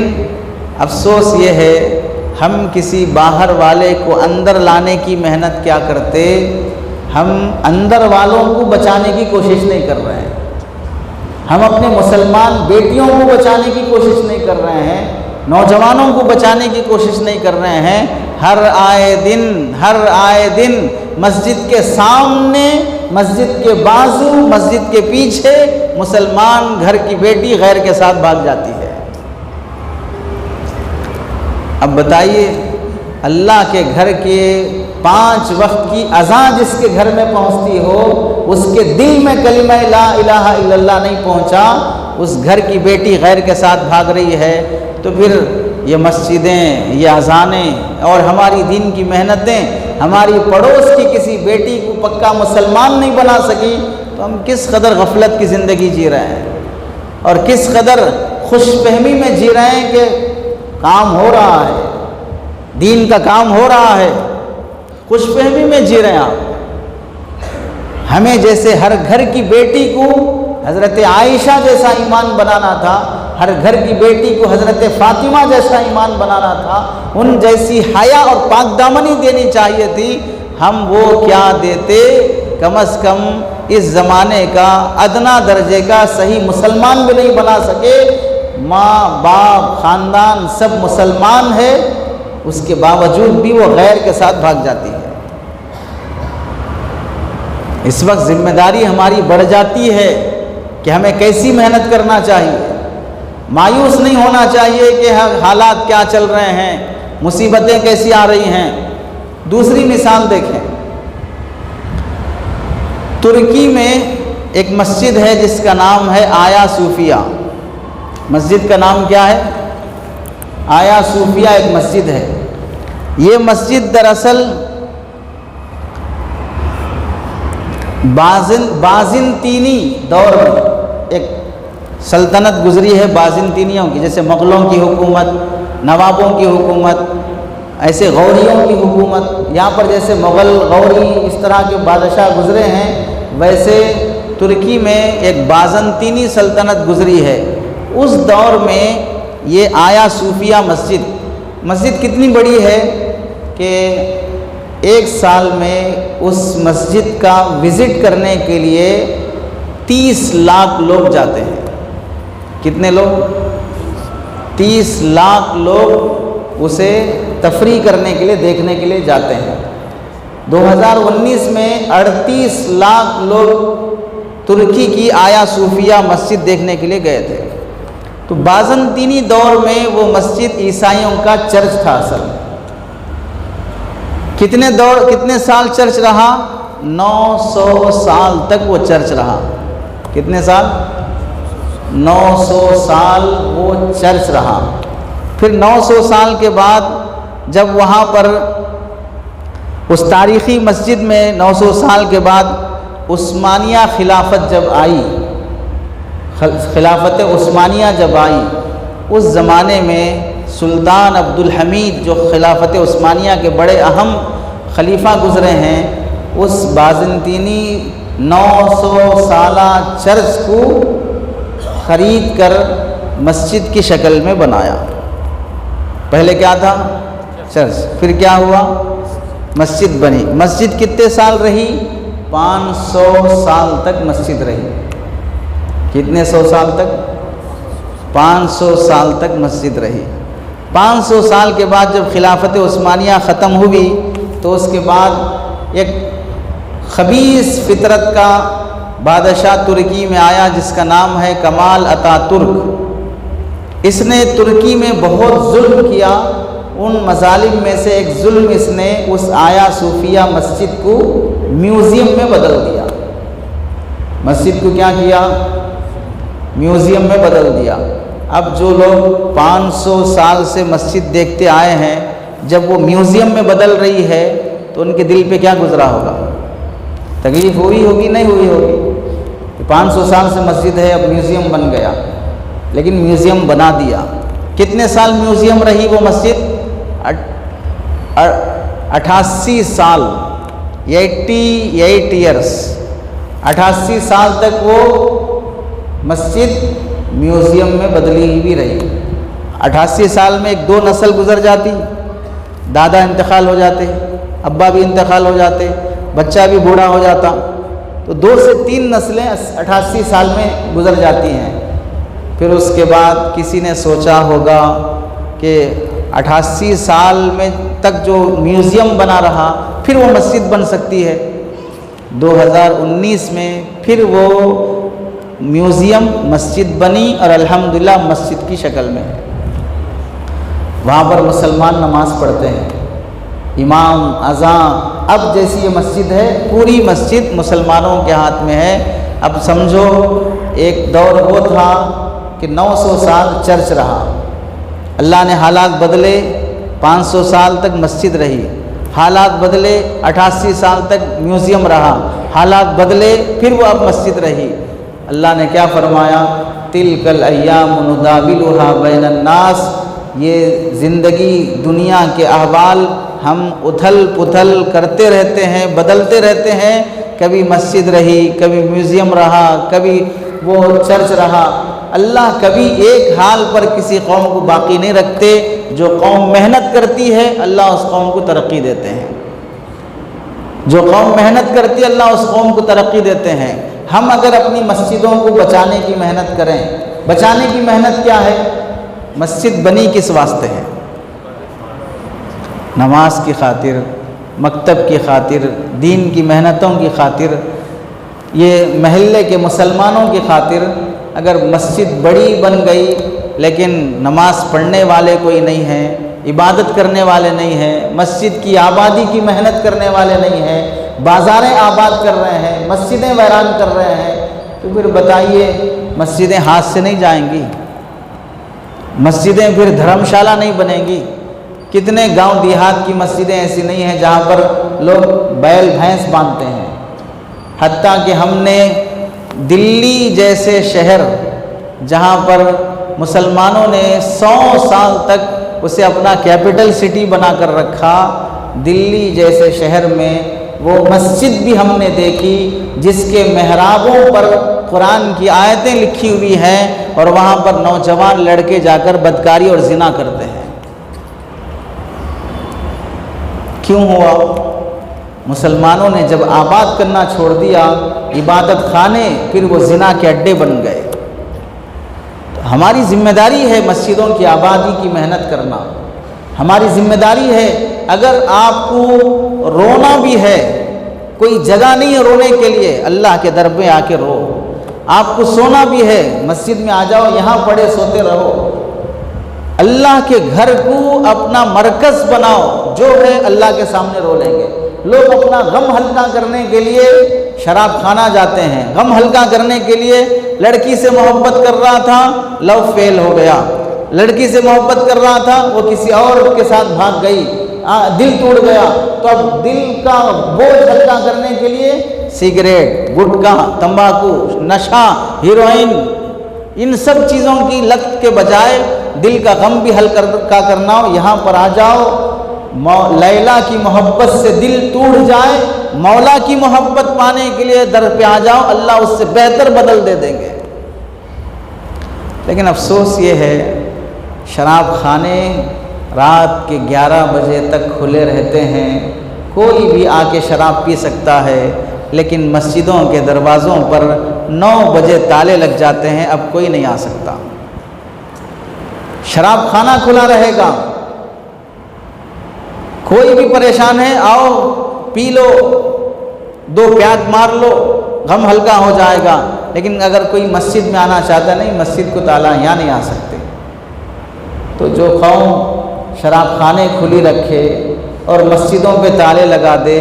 افسوس یہ ہے ہم کسی باہر والے کو اندر لانے کی محنت کیا کرتے، ہم اندر والوں کو بچانے کی کوشش نہیں کر رہے ہیں، ہم اپنے مسلمان بیٹیوں کو بچانے کی کوشش نہیں کر رہے ہیں، نوجوانوں کو بچانے کی کوشش نہیں کر رہے ہیں۔ ہر آئے دن مسجد کے سامنے، مسجد کے بازو، مسجد کے پیچھے مسلمان گھر کی بیٹی غیر کے ساتھ بھاگ جاتی ہے۔ اب بتائیے، اللہ کے گھر کے 5 وقت کی اذان جس کے گھر میں پہنچتی ہو، اس کے دل میں کلمہ لا الہ الا اللہ نہیں پہنچا، اس گھر کی بیٹی غیر کے ساتھ بھاگ رہی ہے، تو پھر یہ مسجدیں، یہ اذانیں اور ہماری دین کی محنتیں ہماری پڑوس کی کسی بیٹی کو پکا مسلمان نہیں بنا سکی، تو ہم کس قدر غفلت کی زندگی جی رہے ہیں اور کس قدر خوش فہمی میں جی رہے ہیں کہ کام ہو رہا ہے، دین کا کام ہو رہا ہے، خوش فہمی میں جی رہے ہیں آپ۔ ہمیں جیسے ہر گھر کی بیٹی کو حضرت عائشہ جیسا ایمان بنانا تھا، ہر گھر کی بیٹی کو حضرت فاطمہ جیسا ایمان بنانا تھا، ان جیسی حیا اور پاک دامنی دینی چاہیے تھی، ہم وہ کیا دیتے، کم از کم اس زمانے کا ادنا درجے کا صحیح مسلمان بھی نہیں بنا سکے، ماں باپ خاندان سب مسلمان ہے، اس کے باوجود بھی وہ غیر کے ساتھ بھاگ جاتی ہے۔ اس وقت ذمہ داری ہماری بڑھ جاتی ہے کہ ہمیں کیسی محنت کرنا چاہیے، مایوس نہیں ہونا چاہیے کہ حالات کیا چل رہے ہیں، مصیبتیں کیسی آ رہی ہیں۔ دوسری مثال دیکھیں، ترکی میں ایک مسجد ہے جس کا نام ہے آیا صوفیہ۔ مسجد کا نام کیا ہے؟ آیا صوفیہ ایک مسجد ہے۔ یہ مسجد دراصل بازنطینی دور میں ایک سلطنت گزری ہے بازنطینیوں کی، جیسے مغلوں کی حکومت، نوابوں کی حکومت، ایسے غوریوں کی حکومت، یہاں پر جیسے مغل غوری اس طرح کے بادشاہ گزرے ہیں، ویسے ترکی میں ایک بازنطینی سلطنت گزری ہے۔ اس دور میں یہ آیا صوفیہ مسجد کتنی بڑی ہے کہ ایک سال میں اس مسجد کا وزٹ کرنے کے لیے 30 لاکھ لوگ جاتے ہیں۔ کتنے لوگ؟ 30 لاکھ لوگ اسے تفریح کرنے کے لیے، دیکھنے کے لیے جاتے ہیں۔ 2019 میں 38 لاکھ لوگ ترکی کی آیا صوفیہ مسجد دیکھنے کے لیے گئے تھے۔ تو بازنطینی دور میں وہ مسجد عیسائیوں کا چرچ تھا اصل۔ کتنے سال چرچ رہا؟ 900 سال تک وہ چرچ رہا۔ کتنے سال؟ 900 سال وہ چرچ رہا۔ پھر 900 سال کے بعد جب وہاں پر اس تاریخی مسجد میں 900 سال کے بعد عثمانیہ خلافت جب آئی، خلافت عثمانیہ جب آئی، اس زمانے میں سلطان عبدالحمید جو خلافت عثمانیہ کے بڑے اہم خلیفہ گزرے ہیں، اس بازنطینی 900 سالہ چرچ کو خرید کر مسجد کی شکل میں بنایا۔ پہلے کیا تھا؟ چرچ۔ پھر کیا ہوا؟ مسجد بنی۔ مسجد کتنے سال رہی؟ 500 سال تک مسجد رہی۔ کتنے سو سال تک؟ 500 سال تک مسجد رہی۔ 500 سال کے بعد جب خلافت عثمانیہ ختم ہوئی تو اس کے بعد ایک خبیث فطرت کا بادشاہ ترکی میں آیا جس کا نام ہے کمال اتا ترک۔ اس نے ترکی میں بہت ظلم کیا۔ ان مظالم میں سے ایک ظلم اس نے اس آیا صوفیہ مسجد کو میوزیم میں بدل دیا۔ مسجد کو کیا کیا؟ میوزیم میں بدل دیا۔ اب جو لوگ 500 سال سے مسجد دیکھتے آئے ہیں، جب وہ میوزیم میں بدل رہی ہے تو ان کے دل پہ کیا گزرا ہوگا؟ تکلیف ہوئی ہوگی؟ نہیں ہوئی ہوگی؟ 500 سال سے مسجد ہے، اب میوزیم بن گیا، لیکن میوزیم بنا دیا۔ کتنے سال میوزیم رہی وہ مسجد؟ 88 سال، 88 ایئرس، 88 سال تک وہ مسجد میوزیم میں بدلی ہوئی رہی۔ 88 سال میں 2 نسل گزر جاتی، دادا انتقال ہو جاتے، ابا بھی انتقال ہو جاتے، بچہ بھی بوڑھا ہو جاتا، تو 2 سے 3 نسلیں 88 سال میں گزر جاتی ہیں۔ پھر اس کے بعد کسی نے سوچا ہوگا کہ 88 سال میں تک جو میوزیم بنا رہا پھر وہ مسجد بن سکتی ہے۔ 2019 میں پھر وہ میوزیم مسجد بنی اور الحمدللہ مسجد کی شکل میں ہے۔ وہاں پر مسلمان نماز پڑھتے ہیں، امام اذاں۔ اب جیسی یہ مسجد ہے، پوری مسجد مسلمانوں کے ہاتھ میں ہے۔ اب سمجھو ایک دور وہ تھا کہ 900 سال چرچ رہا، اللہ نے حالات بدلے، 500 سال تک مسجد رہی، حالات بدلے، 88 سال تک میوزیم رہا، حالات بدلے، پھر وہ اب مسجد رہی۔ اللہ نے کیا فرمایا؟ تلک الایام نداولھا بین الناس، یہ زندگی دنیا کے احوال ہم اتھل پتھل کرتے رہتے ہیں، بدلتے رہتے ہیں، کبھی مسجد رہی، کبھی میوزیم رہا، کبھی وہ چرچ رہا۔ اللہ کبھی ایک حال پر کسی قوم کو باقی نہیں رکھتے۔ جو قوم محنت کرتی ہے اللہ اس قوم کو ترقی دیتے ہیں۔ جو قوم محنت کرتی ہے اللہ اس قوم کو ترقی دیتے ہیں۔ ہم اگر اپنی مسجدوں کو بچانے کی محنت کریں، بچانے کی محنت کیا ہے؟ مسجد بنی کس واسطے ہے؟ نماز کی خاطر، مکتب کی خاطر، دین کی محنتوں کی خاطر، یہ محلے کے مسلمانوں کی خاطر۔ اگر مسجد بڑی بن گئی لیکن نماز پڑھنے والے کوئی نہیں ہیں، عبادت کرنے والے نہیں ہیں، مسجد کی آبادی کی محنت کرنے والے نہیں ہیں، بازاریں آباد کر رہے ہیں، مسجدیں ویران کر رہے ہیں، تو پھر بتائیے مسجدیں ہاتھ سے نہیں جائیں گی، مسجدیں پھر دھرم شالہ نہیں بنیں گی۔ کتنے گاؤں دیہات کی مسجدیں ایسی نہیں ہیں جہاں پر لوگ بیل بھینس باندھتے ہیں، حتیٰ کہ ہم نے دلی جیسے شہر جہاں پر مسلمانوں نے 100 سال تک اسے اپنا کیپٹل سٹی بنا کر رکھا، دلی جیسے شہر میں وہ مسجد بھی ہم نے دیکھی جس کے محرابوں پر قرآن کی آیتیں لکھی ہوئی ہیں اور وہاں پر نوجوان لڑکے جا کر بدکاری اور زنا کرتے ہیں۔ کیوں ہوا؟ مسلمانوں نے جب آباد کرنا چھوڑ دیا عبادت خانے، پھر وہ زنا کے اڈے بن گئے۔ تو ہماری ذمہ داری ہے مسجدوں کی آبادی کی محنت کرنا، ہماری ذمہ داری ہے۔ اگر آپ کو رونا بھی ہے، کوئی جگہ نہیں ہے رونے کے لیے، اللہ کے در پہ آ کے رو۔ آپ کو سونا بھی ہے، مسجد میں آ جاؤ، یہاں پڑے سوتے رہو۔ اللہ کے گھر کو اپنا مرکز بناؤ، جو ہے اللہ کے سامنے رو لیں گے۔ لوگ اپنا غم ہلکا کرنے کے لیے شراب خانہ جاتے ہیں، غم ہلکا کرنے کے لیے لڑکی سے محبت کر رہا تھا، لو فیل ہو گیا، لڑکی سے محبت کر رہا تھا، وہ کسی اور کے ساتھ بھاگ گئی، دل ٹوٹ گیا، تو اب دل کا بوجھ ہلکا کرنے کے لیے سگریٹ، گٹکا، تمباکو، نشہ، ہیروئن، ان سب چیزوں کی لت کے بجائے دل کا غم بھی ہلکا کرنا ہو، یہاں پر آ جاؤ، لیلا کی محبت سے دل ٹوٹ جائے، مولا کی محبت پانے کے لیے در پہ آ جاؤ، اللہ اس سے بہتر بدل دے دیں گے۔ لیکن افسوس یہ ہے شراب خانے رات کے 11 بجے تک کھلے رہتے ہیں، کوئی بھی آ کے شراب پی سکتا ہے، لیکن مسجدوں کے دروازوں پر 9 بجے تالے لگ جاتے ہیں، اب کوئی نہیں آ سکتا۔ شراب خانہ کھلا رہے گا، کوئی بھی پریشان ہے آؤ پی لو، 2 پیاگ مار لو، غم ہلکا ہو جائے گا۔ لیکن اگر کوئی مسجد میں آنا چاہتا نہیں، مسجد کو تالا یہاں نہیں آ سکتے۔ تو جو قوم شراب خانے کھلی رکھے اور مسجدوں پہ تالے لگا دے،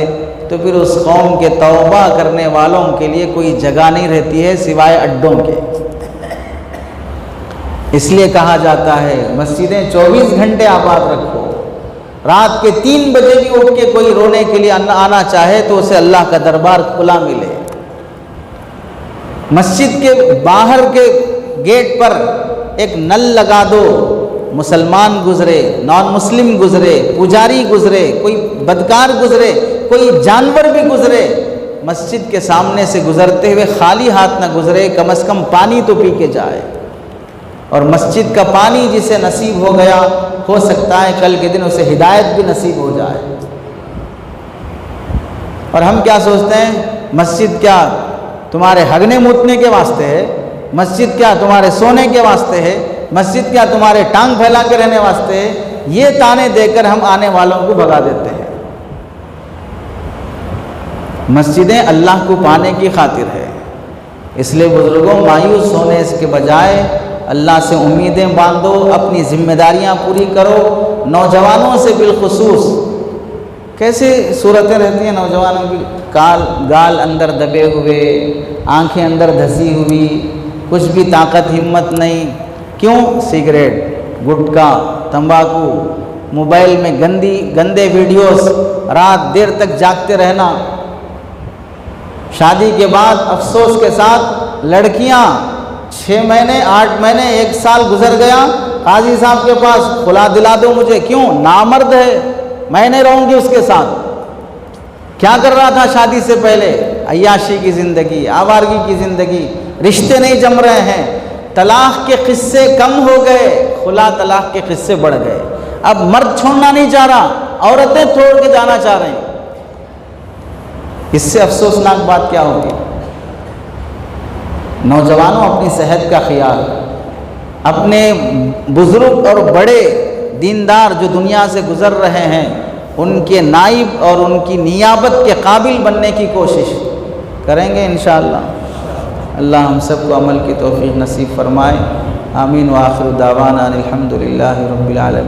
تو پھر اس قوم کے توبہ کرنے والوں کے لیے کوئی جگہ نہیں رہتی ہے سوائے اڈوں کے۔ اس لیے کہا جاتا ہے مسجدیں 24 گھنٹے آباد رکھو، رات کے 3 بجے بھی اٹھ کے کوئی رونے کے لیے آنا چاہے تو اسے اللہ کا دربار کھلا ملے۔ مسجد کے باہر کے گیٹ پر ایک نل لگا دو، مسلمان گزرے، نان مسلم گزرے، پجاری گزرے، کوئی بدکار گزرے، کوئی جانور بھی گزرے، مسجد کے سامنے سے گزرتے ہوئے خالی ہاتھ نہ گزرے، کم از کم پانی تو پی کے جائے۔ اور مسجد کا پانی جسے نصیب ہو گیا، ہو سکتا ہے کل کے دن اسے ہدایت بھی نصیب ہو جائے۔ اور ہم کیا سوچتے ہیں، مسجد کیا تمہارے ہگنے موتنے کے واسطے ہے، مسجد کیا تمہارے سونے کے واسطے ہے، مسجد کیا تمہارے ٹانگ پھیلا کے رہنے واسطے ہے، یہ تانے دے کر ہم آنے والوں کو بھگا دیتے ہیں۔ مسجدیں اللہ کو پانے کی خاطر ہے، اس لیے بزرگوں مایوس ہونے اس کے بجائے اللہ سے امیدیں باندھو، اپنی ذمہ داریاں پوری کرو۔ نوجوانوں سے بالخصوص کیسے صورتیں رہتی ہیں نوجوانوں کی، گال اندر دبے ہوئے، آنکھیں اندر دھسی ہوئی، کچھ بھی طاقت ہمت نہیں۔ کیوں؟ سگریٹ، گٹکا، تمباکو، موبائل میں گندے ویڈیوز، رات دیر تک جاگتے رہنا۔ شادی کے بعد افسوس کے ساتھ لڑکیاں 6 مہینے 8 مہینے 1 سال گزر گیا، قاضی صاحب کے پاس کھلا دلا دو مجھے، کیوں؟ نامرد ہے، میں نہیں رہوں گی اس کے ساتھ۔ کیا کر رہا تھا شادی سے پہلے؟ عیاشی کی زندگی، آوارگی کی زندگی، رشتے نہیں جم رہے ہیں، طلاق کے قصے کم ہو گئے، خلا طلاق کے قصے بڑھ گئے۔ اب مرد چھوڑنا نہیں چاہ رہا، عورتیں چھوڑ کے جانا چاہ رہے ہیں۔ اس سے افسوسناک بات کیا ہوگی؟ نوجوانوں اپنی صحت کا خیال، اپنے بزرگ اور بڑے دیندار جو دنیا سے گزر رہے ہیں ان کے نائب اور ان کی نیابت کے قابل بننے کی کوشش کریں گے انشاءاللہ۔ اللہ ہم سب کو عمل کی توفیق نصیب فرمائے، آمین۔ وآخر دعوانا الحمدللہ رب العالمین۔